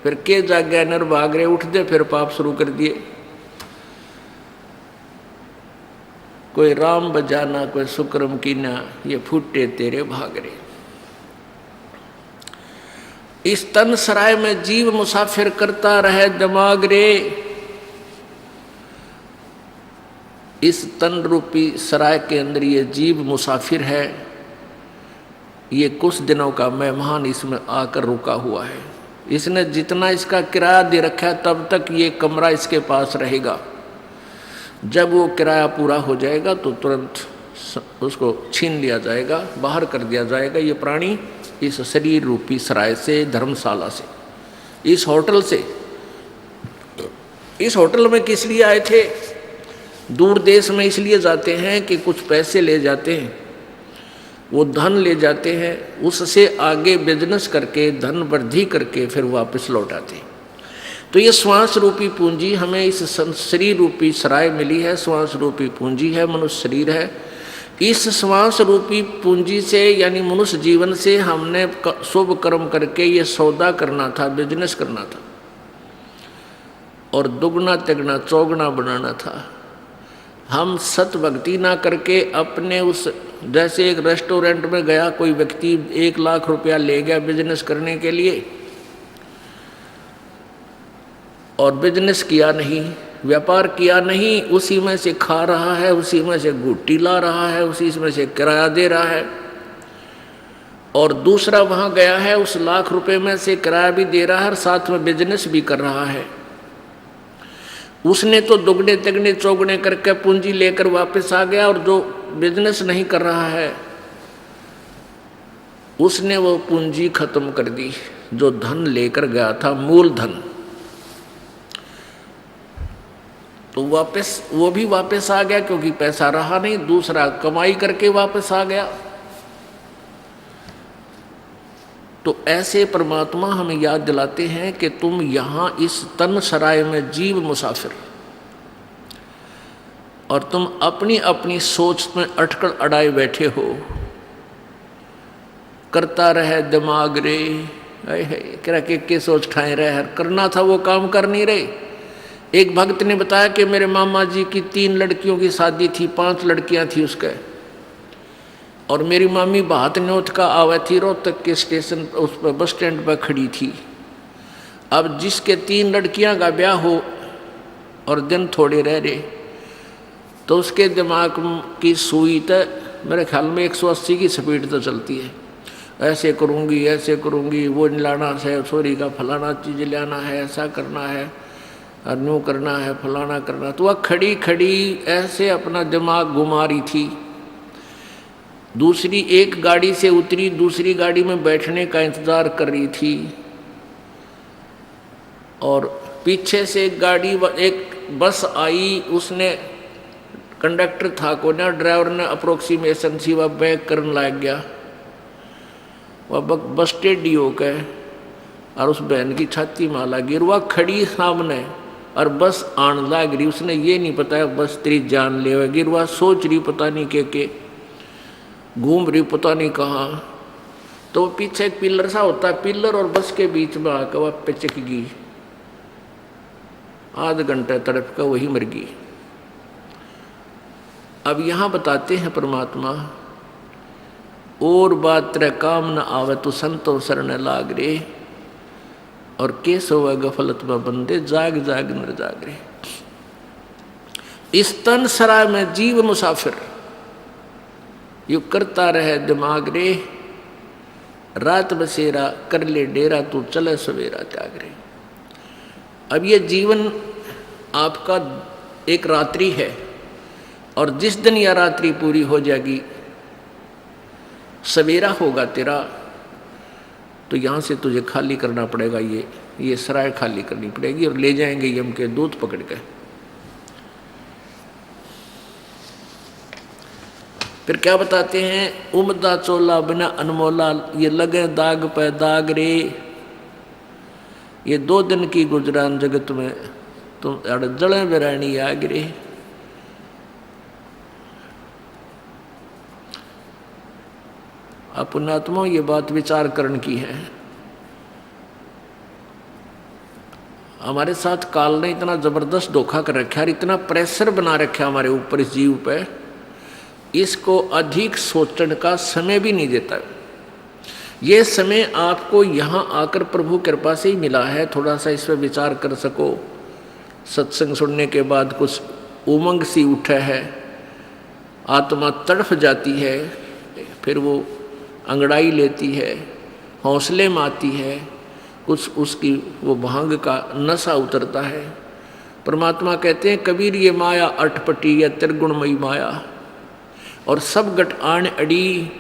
फिर के जाग्या नर भाग रहे, उठ दे फिर पाप शुरू कर दिए। कोई राम बजाना कोई शुक्रम कीना, ये फूटे तेरे भाग रहे। इस तन सराय में जीव मुसाफिर करता रहे दिमाग रे। इस तन रूपी सराय के अंदर ये जीव मुसाफिर है। ये कुछ दिनों का मेहमान इसमें आकर रुका हुआ है। इसने जितना इसका किराया दे रखा है तब तक ये कमरा इसके पास रहेगा। जब वो किराया पूरा हो जाएगा तो तुरंत उसको छीन लिया जाएगा, बाहर कर दिया जाएगा। ये प्राणी इस शरीर रूपी सराय से, धर्मशाला से, इस होटल से। इस होटल में किस लिए आए थे? दूर देश में इसलिए जाते हैं कि कुछ पैसे ले जाते हैं, वो धन ले जाते हैं, उससे आगे बिजनेस करके धन वृद्धि करके फिर वापस लौट आते हैं। तो ये श्वास रूपी पूंजी हमें इस शरीर रूपी सराय मिली है। श्वास रूपी पूंजी है, मनुष्य शरीर है। इस श्वास रूपी पूंजी से यानी मनुष्य जीवन से हमने शुभ कर्म करके ये सौदा करना था, बिजनेस करना था और दुगना तिगना चौगुना बनाना था। हम सत भक्ति ना करके अपने उस, जैसे एक रेस्टोरेंट में गया कोई व्यक्ति 1 लाख रुपया ले गया बिजनेस करने के लिए और बिजनेस किया नहीं, व्यापार किया नहीं, उसी में से खा रहा है, उसी में से गुट्टी ला रहा है, उसी में से किराया दे रहा है। और दूसरा वहाँ गया है, उस लाख रुपए में से किराया भी दे रहा है और साथ में बिजनेस भी कर रहा है। उसने तो दुगने तिगने चौगने करके पूंजी लेकर वापस आ गया और जो बिजनेस नहीं कर रहा है उसने वो पूंजी खत्म कर दी जो धन लेकर गया था, मूल धन। तो वापस वो भी वापस आ गया क्योंकि पैसा रहा नहीं, दूसरा कमाई करके वापस आ गया। तो ऐसे परमात्मा हमें याद दिलाते हैं कि तुम यहाँ इस तन सराय में जीव मुसाफिर, और तुम अपनी अपनी सोच में अटकड़ अड़ाए बैठे हो। करता रहे दिमाग रे, कह के सोच ठाए रहे, हर करना था वो काम कर नहीं रहे। एक भक्त ने बताया कि मेरे मामा जी की 3 लड़कियों की शादी थी, 5 लड़कियां थी उसके, और मेरी मामी बहात न्योत का आवे थी, रोहतक के स्टेशन उस पर बस स्टैंड पर खड़ी थी। अब जिसके 3 लड़कियां का ब्याह हो और दिन थोड़े रह रहे तो उसके दिमाग की सुई तो मेरे ख्याल में 180 की स्पीड तो चलती है। ऐसे करूँगी, ऐसे करूँगी, वो लाना है, सोरी का फलाना चीज़ लाना है, ऐसा करना है, न्यू करना है, फलाना करना। तो वह खड़ी खड़ी ऐसे अपना दिमाग घुमा रही थी। दूसरी एक गाड़ी से उतरी, दूसरी गाड़ी में बैठने का इंतज़ार कर रही थी और पीछे से एक बस आई। उसने कंडक्टर था को ना, ड्राइवर ने अप्रोक्सीमेशन सी वह बैक करने लग गया। वह बस स्टेडी हो गए और उस बहन की छाती में लगी, वह खड़ी सामने और बस आन लग रही। उसने ये नहीं पता बस तेरी जान लेगी, वह सोच रही पता नहीं के घूम रही पता नहीं कहाँ। तो पीछे एक पिलर सा होता है, पिलर और बस के बीच में आकर वह पिचक गई। आध घंटे तड़प कर वही मर गई। अब यहाँ बताते हैं परमात्मा, और बात तेरे काम न आवे तो संतो शरण लाग रे, और केस होवे गफलत में बंदे जाग जाग नर जाग रे। इस तन सराय में जीव मुसाफिर यू करता रहे दिमाग रे, रात बसेरा कर ले डेरा तू चले सवेरा त्याग रे। अब ये जीवन आपका एक रात्रि है और जिस दिन यह रात्रि पूरी हो जाएगी, सवेरा होगा तेरा, तो यहाँ से तुझे खाली करना पड़ेगा। ये सराय खाली करनी पड़ेगी और ले जाएंगे यम के दूध पकड़ के। फिर क्या बताते हैं, उमदा चोला बिना अनमोला, ये लगे दाग पे दाग रे। ये 2 दिन की गुजरान जगत में तुम जड़े बेरानी आग रे। पुण्यात्मा ये बात विचार करण की है। हमारे साथ काल ने इतना जबरदस्त धोखा कर रखा है, इतना प्रेशर बना रखा हमारे ऊपर इस जीव पे, इसको अधिक सोचने का समय भी नहीं देता। ये समय आपको यहाँ आकर प्रभु कृपा से ही मिला है, थोड़ा सा इस पर विचार कर सको। सत्संग सुनने के बाद कुछ उमंग सी उठे है, आत्मा तड़फ जाती है, फिर वो अंगड़ाई लेती है, हौसले में आती है, कुछ उसकी वो भांग का नशा उतरता है। परमात्मा कहते हैं, कबीर ये माया अटपटी या त्रिगुणमयी माया, और सब गट आण अड़ी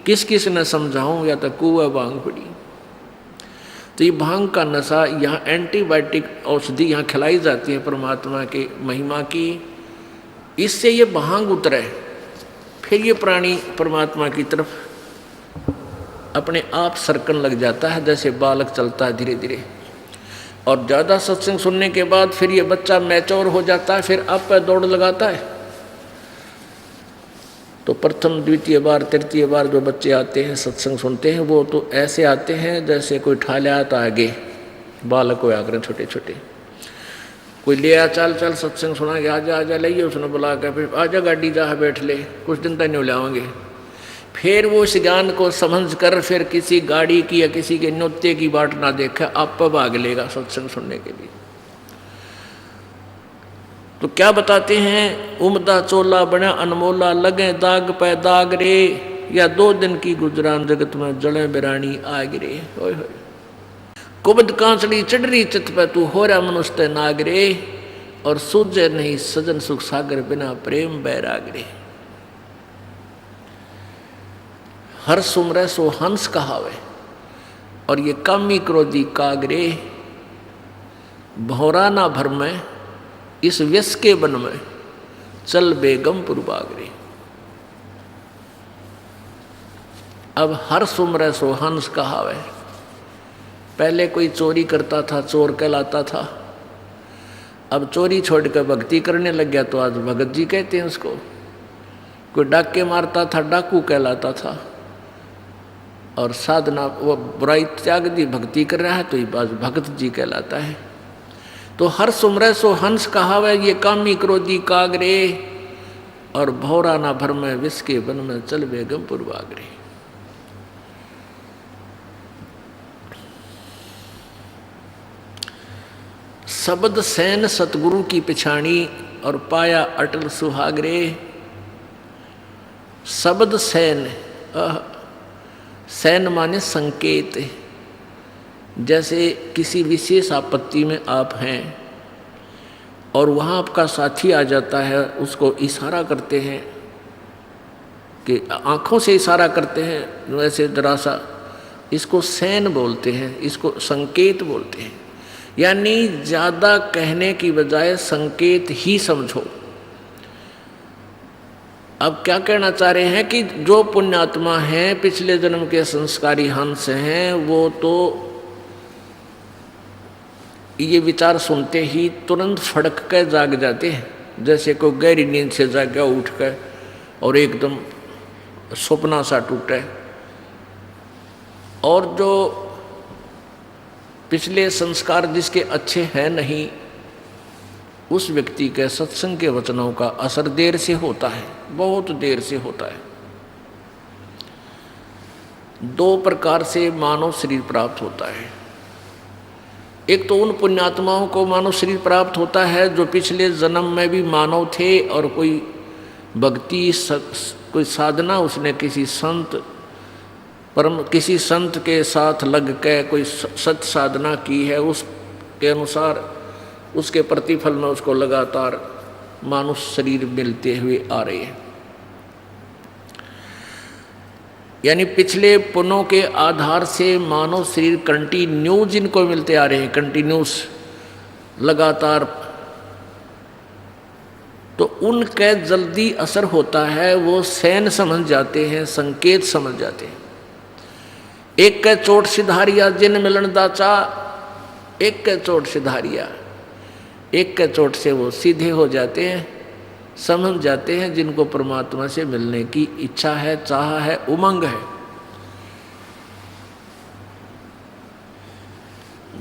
किस किस ने समझाऊं, या तो कुआ भांग पड़ी। तो ये भांग का नशा, यहाँ एंटीबायोटिक औषधि यहाँ खिलाई जाती है परमात्मा के महिमा की, इससे ये भांग उतरे, फिर ये प्राणी परमात्मा की तरफ अपने आप सरकन लग जाता है, जैसे बालक चलता है धीरे धीरे। और ज़्यादा सत्संग सुनने के बाद फिर ये बच्चा मैच्योर हो जाता है, फिर आप पे दौड़ लगाता है। तो प्रथम द्वितीय बार तृतीय बार जो बच्चे आते हैं सत्संग सुनते हैं, वो तो ऐसे आते हैं जैसे कोई ठा ले आता आगे, बालक हो आकर छोटे छोटे, कोई ले आ, चल चल सत्संग सुना के आजा आजा, लाइए उसने बुला कर, फिर आजा गाड़ी जा बैठ ले, कुछ दिन तक नहीं लाओगे। फिर वो इस ज्ञान को समझ कर फिर किसी गाड़ी की या किसी के न्योते की बाट ना देखे, आप पर भाग लेगा सत्संग सुनने के लिए। तो क्या बताते हैं, उमदा चोला बना अनमोला, लगे दाग पे दाग रे, या 2 दिन की गुजरान जगत में जड़े बिरानी आग रे। होय होय कुबद कांचड़ी चढ़री चित पे तू हो रहा मनुष्य नाग रे, और सूझे नहीं सजन सुख सागर बिना प्रेम बैराग रे। हर सुमरे सो हंस कहावे, और ये कामी क्रोधी कागरे, भौरा ना भर में इस व्यस के बन में, चल बेगम पुरबागरे। अब हर सुमरे सो हंस कहावे, पहले कोई चोरी करता था चोर कहलाता था, अब चोरी छोड़कर भक्ति करने लग गया तो आज भगत जी कहते हैं उसको। कोई डाके मारता था डाकू कहलाता था, और साधना वो बुराई त्याग दी भक्ति कर रहा है तो ये बात भगत जी कहलाता है। तो हर सुमरे सो हंस कहावे, ये कामी क्रोधी कागरे, और भौरा ना भर में विष के बन में, चल बेगम पुरवागरे। शब्द सैन सतगुरु की पिछाणी, और पाया अटल सुहागरे। शब्द सैन, सैन माने संकेत, जैसे किसी विशेष आपत्ति में आप हैं और वहाँ आपका साथी आ जाता है, उसको इशारा करते हैं कि आँखों से इशारा करते हैं वैसे जरा सा, इसको सैन बोलते हैं, इसको संकेत बोलते हैं। यानी ज़्यादा कहने की बजाय संकेत ही समझो। अब क्या कहना चाह रहे हैं कि जो पुण्यात्मा हैं, पिछले जन्म के संस्कारी हंस हैं, वो तो ये विचार सुनते ही तुरंत फड़क कर जाग जाते हैं, जैसे कोई गहरी नींद से जागा उठ कर और एकदम सपना सा टूटे। और जो पिछले संस्कार जिसके अच्छे हैं नहीं, उस व्यक्ति के सत्संग के वचनों का असर देर से होता है, बहुत देर से होता है। 2 प्रकार से मानव शरीर प्राप्त होता है। एक तो उन पुण्यात्माओं को मानव शरीर प्राप्त होता है जो पिछले जन्म में भी मानव थे और कोई भक्ति कोई साधना उसने किसी संत परम किसी संत के साथ लग के कोई सत साधना की है, उसके अनुसार उसके प्रतिफल में उसको लगातार मानव शरीर मिलते हुए आ रहे हैं। यानी पिछले पुण्यों के आधार से मानव शरीर कंटिन्यूस जिनको मिलते आ रहे हैं, कंटिन्यूस लगातार, तो उनका जल्दी असर होता है, वो सैन समझ जाते हैं, संकेत समझ जाते हैं। एक के चोट सिधारिया जिन मिलन दाचा, एक के चोट सिधारिया, एक के चोट से वो सीधे हो जाते हैं, समझ जाते हैं जिनको परमात्मा से मिलने की इच्छा है, चाह है, उमंग है।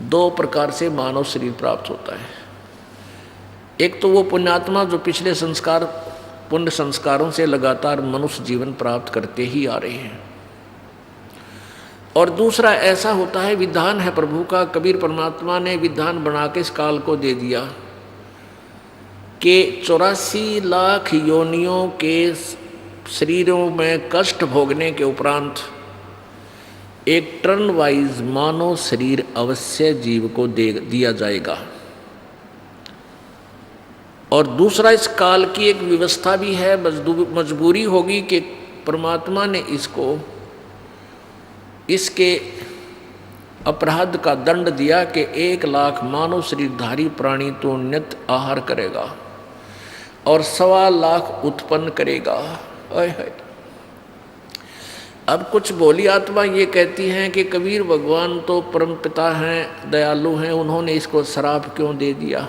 2 प्रकार से मानव शरीर प्राप्त होता है। एक तो वो पुण्यात्मा जो पिछले संस्कार पुण्य संस्कारों से लगातार मनुष्य जीवन प्राप्त करते ही आ रहे हैं, और दूसरा ऐसा होता है, विधान है प्रभु का, कबीर परमात्मा ने विधान बना के इस काल को दे दिया कि 84 लाख योनियों के शरीरों में कष्ट भोगने के उपरांत एक टर्न वाइज मानव शरीर अवश्य जीव को दिया जाएगा। और दूसरा, इस काल की एक व्यवस्था भी है, मजबूरी होगी कि परमात्मा ने इसको इसके अपराध का दंड दिया कि 1,00,000 मानव शरीरधारी प्राणी तो नित्य आहार करेगा और 1,25,000 उत्पन्न करेगा। अब कुछ भोली आत्मा ये कहती हैं कि कबीर भगवान तो परमपिता हैं, दयालु हैं, उन्होंने इसको श्राप क्यों दे दिया।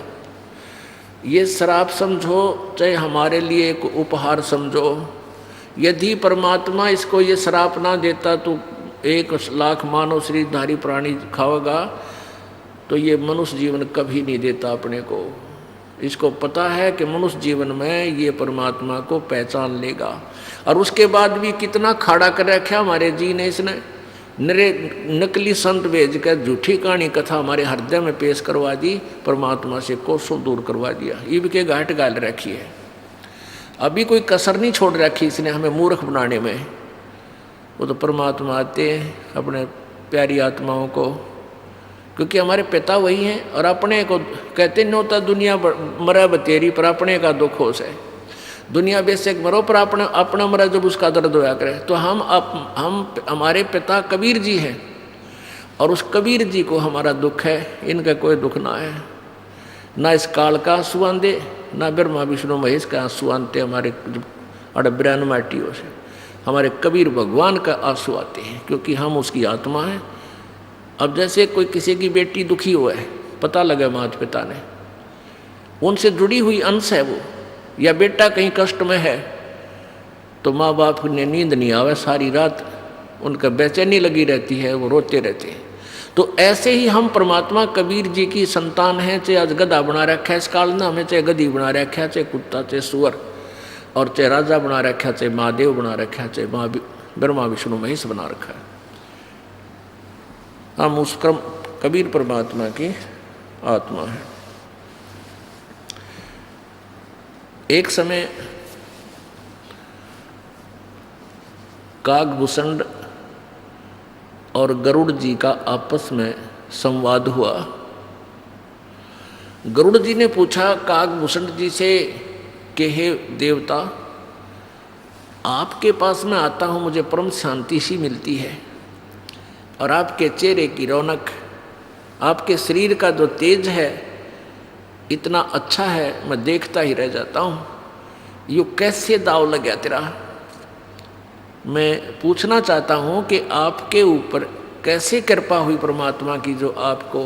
ये श्राप समझो चाहे हमारे लिए एक उपहार समझो। यदि परमात्मा इसको ये श्राप ना देता तो 1,00,000 मानव शरीरधारी प्राणी खाओगा तो ये मनुष्य जीवन कभी नहीं देता अपने को। इसको पता है कि मनुष्य जीवन में ये परमात्मा को पहचान लेगा। और उसके बाद भी कितना खाड़ा कर रखा हमारे जी ने, इसने नकली संत भेज कर झूठी कहानी कथा हमारे हृदय में पेश करवा दी, परमात्मा से कोसों दूर करवा दिया। ईब के घाट गाल रखी है, अभी कोई कसर नहीं छोड़ रखी इसने हमें मूर्ख बनाने में। वो तो परमात्मा आते हैं अपने प्यारी आत्माओं को, क्योंकि हमारे पिता वही हैं। और अपने को कहते नहीं होता दुनिया मरा बतेरी पर अपने का दुख होश है। दुनिया बेशक मरो पर अपना मरा जब उसका दर्द होया करे। तो हम हमारे पिता कबीर जी हैं और उस कबीर जी को हमारा दुख है, इनका कोई दुख ना है। ना इस काल का आंसू आंदे, ना ब्रह्मा विष्णु महेश का आंसू आनते हमारे अड़ब्रन माटियों से। हमारे कबीर भगवान का आंसू आते हैं क्योंकि हम उसकी आत्मा हैं। अब जैसे कोई किसी की बेटी दुखी हुआ है, पता लगा माता पिता ने, उनसे जुड़ी हुई अंश है वो, या बेटा कहीं कष्ट में है तो माँ बाप ने नींद नहीं आवे, सारी रात उनका बेचैनी लगी रहती है, वो रोते रहते हैं। तो ऐसे ही हम परमात्मा कबीर जी की संतान हैं। चाहे आज गधा बना रखा है इस काल ने हमें, चाहे गधी बना रखा है, चाहे कुत्ता, चाहे सुअर, और चाहे राजा बना रखा है, चाहे महादेव बना रखा है, चाहे ब्रह्मा विष्णु महेश बना रखा है। हम उस क्रम कबीर परमात्मा की आत्मा है। एक समय कागभूषण और गरुड़ जी का आपस में संवाद हुआ। गरुड़ जी ने पूछा कागभूषण जी से कि हे देवता, आपके पास में आता हूँ मुझे परम शांति सी मिलती है, और आपके चेहरे की रौनक, आपके शरीर का जो तेज है इतना अच्छा है, मैं देखता ही रह जाता हूँ। यो कैसे दाव लग गया तेरा? मैं पूछना चाहता हूँ कि आपके ऊपर कैसे कृपा हुई परमात्मा की, जो आपको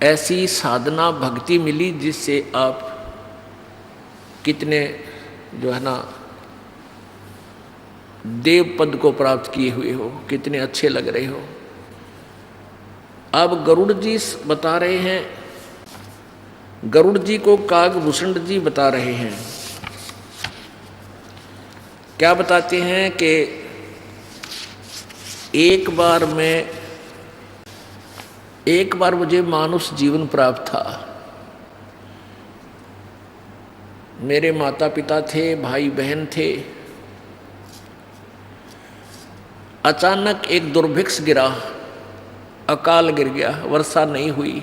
ऐसी साधना भक्ति मिली जिससे आप कितने जो है ना देव पद को प्राप्त किए हुए हो, कितने अच्छे लग रहे हो। अब गरुड़ जी बता रहे हैं, गरुड़ जी को कागभूषण जी बता रहे हैं। क्या बताते हैं कि एक बार मुझे मानुष जीवन प्राप्त था। मेरे माता पिता थे, भाई बहन थे। अचानक एक दुर्भिक्ष गिरा, अकाल गिर गया, वर्षा नहीं हुई,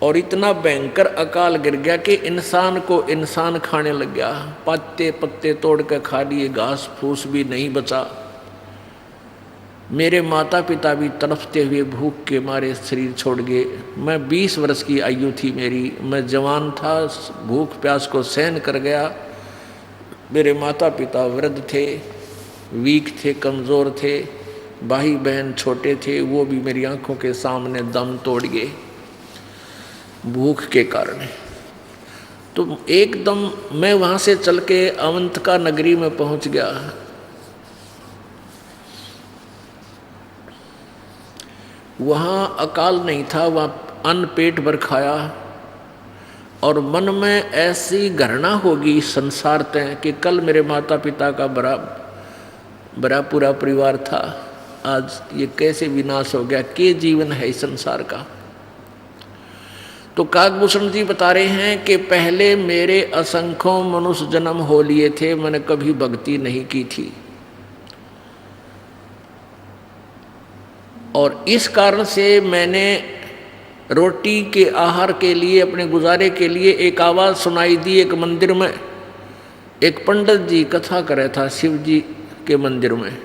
और इतना भयंकर अकाल गिर गया कि इंसान को इंसान खाने लग गया। पत्ते पत्ते तोड़ कर खा लिए, घास फूस भी नहीं बचा। मेरे माता पिता भी तड़पते हुए भूख के मारे शरीर छोड़ गए। मैं 20 वर्ष की आयु थी मेरी, मैं जवान था, भूख प्यास को सहन कर गया। मेरे माता पिता वृद्ध थे, वीक थे, कमज़ोर थे, भाई बहन छोटे थे, वो भी मेरी आंखों के सामने दम तोड़ गए भूख के कारण। तो एकदम मैं वहाँ से चल के अवंतिका नगरी में पहुँच गया। वहाँ अकाल नहीं था, वहाँ अन्न पेट भर खाया, और मन में ऐसी घृणा होगी संसार तय कि कल मेरे माता पिता का बड़ा पूरा परिवार था, आज ये कैसे विनाश हो गया, के जीवन है इस संसार का। तो कागभूषण जी बता रहे हैं कि पहले मेरे असंख्यों मनुष्य जन्म हो लिए थे, मैंने कभी भक्ति नहीं की थी, और इस कारण से मैंने रोटी के आहार के लिए, अपने गुजारे के लिए एक आवाज़ सुनाई दी। एक मंदिर में एक पंडित जी कथा कर रहा था शिव जी के मंदिर में,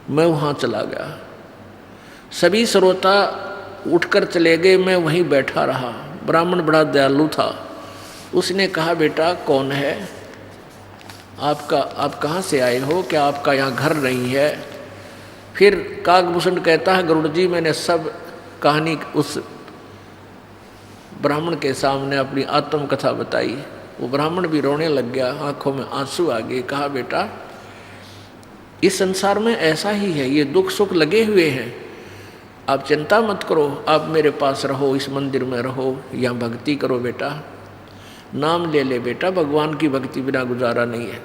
मैं वहाँ चला गया। सभी श्रोता उठकर चले गए, मैं वहीं बैठा रहा। ब्राह्मण बड़ा दयालु था, उसने कहा बेटा कौन है आपका, आप कहाँ से आए हो, क्या आपका यहाँ घर नहीं है? फिर काकभूषण कहता है गरुड़ जी मैंने सब कहानी उस ब्राह्मण के सामने अपनी आत्मकथा बताई। वो ब्राह्मण भी रोने लग गया, आंखों में आंसू आ गए। कहा बेटा इस संसार में ऐसा ही है, ये दुख सुख लगे हुए हैं, आप चिंता मत करो, आप मेरे पास रहो, इस मंदिर में रहो, यहाँ भक्ति करो बेटा, नाम ले ले बेटा, भगवान की भक्ति बिना गुजारा नहीं है।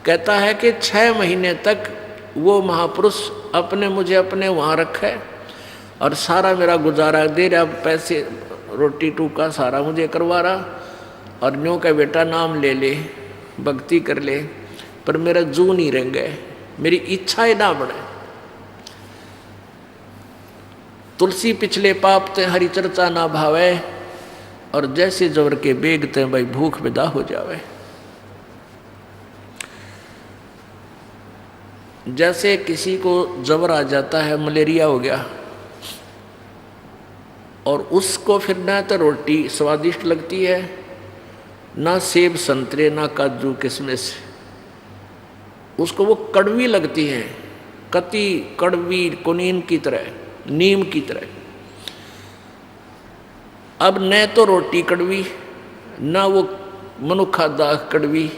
कहता है कि 6 महीने तक वो महापुरुष मुझे अपने वहाँ रखे और सारा मेरा गुजारा दे रहा, पैसे रोटी टूका सारा मुझे करवा रहा, और न्यों का बेटा नाम ले ले, भक्ति कर ले, पर मेरा जू नहीं रह गए, मेरी इच्छाएं ना बढ़े। तुलसी पिछले पाप ते हरि चर्चा ना भावे, और जैसे जोर के बेगते भाई भूख विदा हो जावे। जैसे किसी को जबर आ जाता है, मलेरिया हो गया, और उसको फिर ना तो रोटी स्वादिष्ट लगती है, ना सेब संतरे, ना काजू किशमिश, उसको वो कड़वी लगती है, कति कड़वी, कुनीन की तरह, नीम की तरह। अब न तो रोटी कड़वी, ना वो मनुखा दाग कड़वी।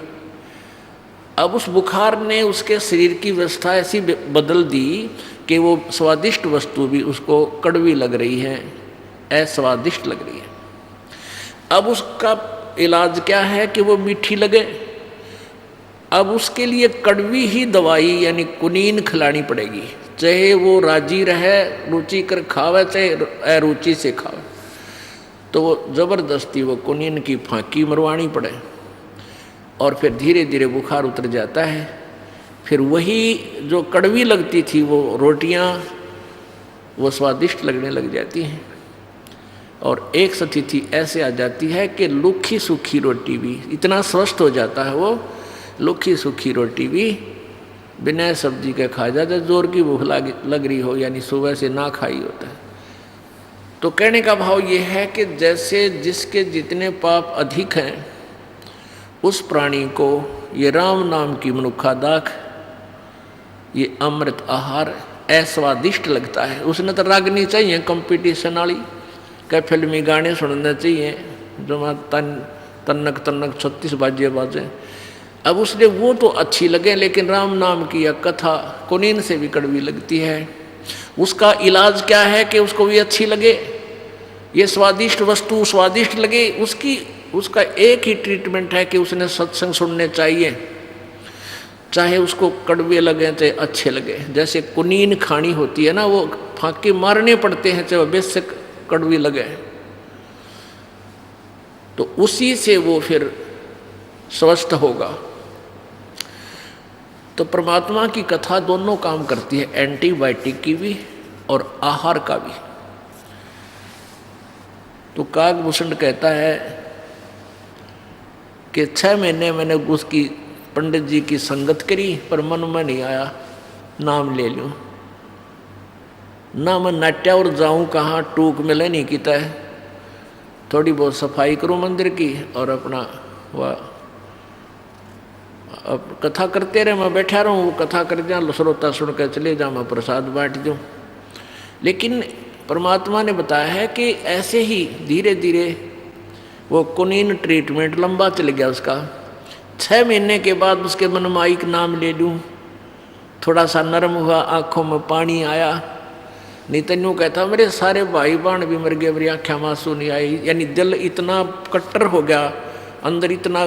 अब उस बुखार ने उसके शरीर की व्यवस्था ऐसी बदल दी कि वो स्वादिष्ट वस्तु भी उसको कड़वी लग रही है, अस्वादिष्ट लग रही है। अब उसका इलाज क्या है कि वो मीठी लगे। अब उसके लिए कड़वी ही दवाई यानी कुनीन खिलानी पड़ेगी, चाहे वो राजी रहे, रुचि कर खावे, चाहे अरुचि से खावे, तो वो जबरदस्ती वो कुनीन की फांकी मरवानी पड़े, और फिर धीरे धीरे बुखार उतर जाता है। फिर वही जो कड़वी लगती थी वो रोटियां वो स्वादिष्ट लगने लग जाती हैं, और एक स्थिति ऐसे आ जाती है कि लुखी सूखी रोटी भी इतना स्वस्थ हो जाता है, वो लुखी सूखी रोटी भी बिना सब्जी के खा जाता, जोर की भूख लग रही हो, यानी सुबह से ना खाई होता है। तो कहने का भाव ये है कि जैसे जिसके जितने पाप अधिक हैं उस प्राणी को ये राम नाम की मनुखा दाख, ये अमृत आहार अस्वादिष्ट लगता है। उसने तो रागनी चाहिए कंपटीशन वाली, क्या फिल्मी गाने सुनने चाहिए जो मैं तन्नक तन्नक 36 बाजे बाजे। अब उसने वो तो अच्छी लगे, लेकिन राम नाम की यह कथा कुनीन से भी कड़वी लगती है। उसका इलाज क्या है कि उसको भी अच्छी लगे, ये स्वादिष्ट वस्तु स्वादिष्ट लगे। उसका एक ही ट्रीटमेंट है कि उसने सत्संग सुनने चाहिए, चाहे उसको कड़वे लगे चाहे अच्छे लगे। जैसे कुनीन खानी होती है ना, वो फांके मारने पड़ते हैं चाहे बेशक कड़वी लगे, तो उसी से वो फिर स्वस्थ होगा। तो परमात्मा की कथा दोनों काम करती है, एंटीबायोटिक की भी और आहार का भी। तो काकभूषण कहता है कि 6 महीने मैंने उसकी पंडित जी की संगत करी, पर मन में नहीं आया नाम ले लूं, ना मैं नाट्या और जाऊं कहाँ, टूक मिले नहीं की तय, थोड़ी बहुत सफाई करूं मंदिर की और अपना वह अब कथा करते रहे, मैं बैठा रहूं, वो कथा कर जाऊँ, श्रोता सुन कर चले जाऊँ, मैं प्रसाद बांट दूँ। लेकिन परमात्मा ने बताया है कि ऐसे ही धीरे धीरे वो कुनीन ट्रीटमेंट लंबा चल गया उसका। 6 महीने के बाद उसके मन में आई कि नाम ले लूँ, थोड़ा सा नरम हुआ, आँखों में पानी आया। नहीं तो यूँ कहता मेरे सारे भाई बहन भी मर गए, मेरी आँखें मासूम नहीं आई, यानी दिल इतना कट्टर हो गया, अंदर इतना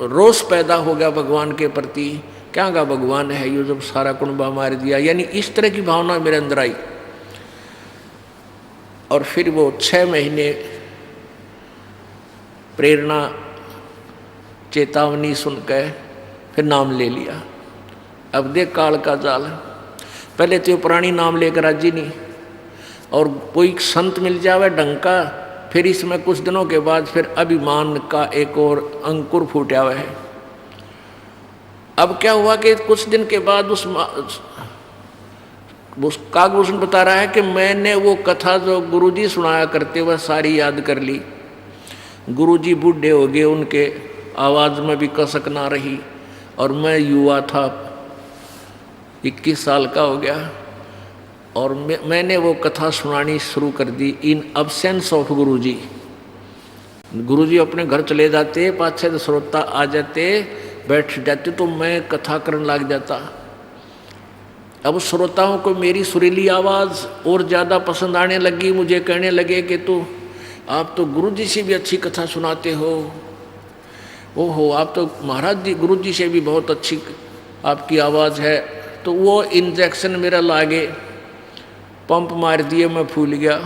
रोष पैदा हो गया भगवान के प्रति, क्या गा भगवान है ये जब सारा कुंबा मार दिया, यानी इस तरह की भावना मेरे अंदर आई। और फिर वो 6 महीने प्रेरणा चेतावनी सुन के फिर नाम ले लिया। अब देख काल का जाल, पहले तो पुरानी नाम लेकर राजी नहीं, और कोई संत मिल जावे ढंग का, फिर इसमें कुछ दिनों के बाद फिर अभिमान का एक और अंकुर फूटा हुआ है। अब क्या हुआ कि कुछ दिन के बाद उस वो काकभूषण बता रहा है कि मैंने वो कथा जो गुरुजी सुनाया करते वह सारी याद कर ली। गुरुजी बूढ़े हो गए, उनके आवाज़ में भी कसक ना रही, और मैं युवा था, 21 साल का हो गया, और मैंने वो कथा सुनानी शुरू कर दी इन अब्सेंस ऑफ गुरुजी। गुरुजी अपने घर चले जाते, पाछे से श्रोता आ जाते, बैठ जाते, तो मैं कथा करने लग जाता। अब श्रोताओं को मेरी सुरीली आवाज़ और ज़्यादा पसंद आने लगी। मुझे कहने लगे कि आप तो गुरुजी से भी अच्छी कथा सुनाते हो, ओहो आप तो महाराज जी गुरुजी से भी बहुत अच्छी आपकी आवाज़ है। तो वो इंजेक्शन मेरा लागे, पंप मार दिए, मैं फूल गया।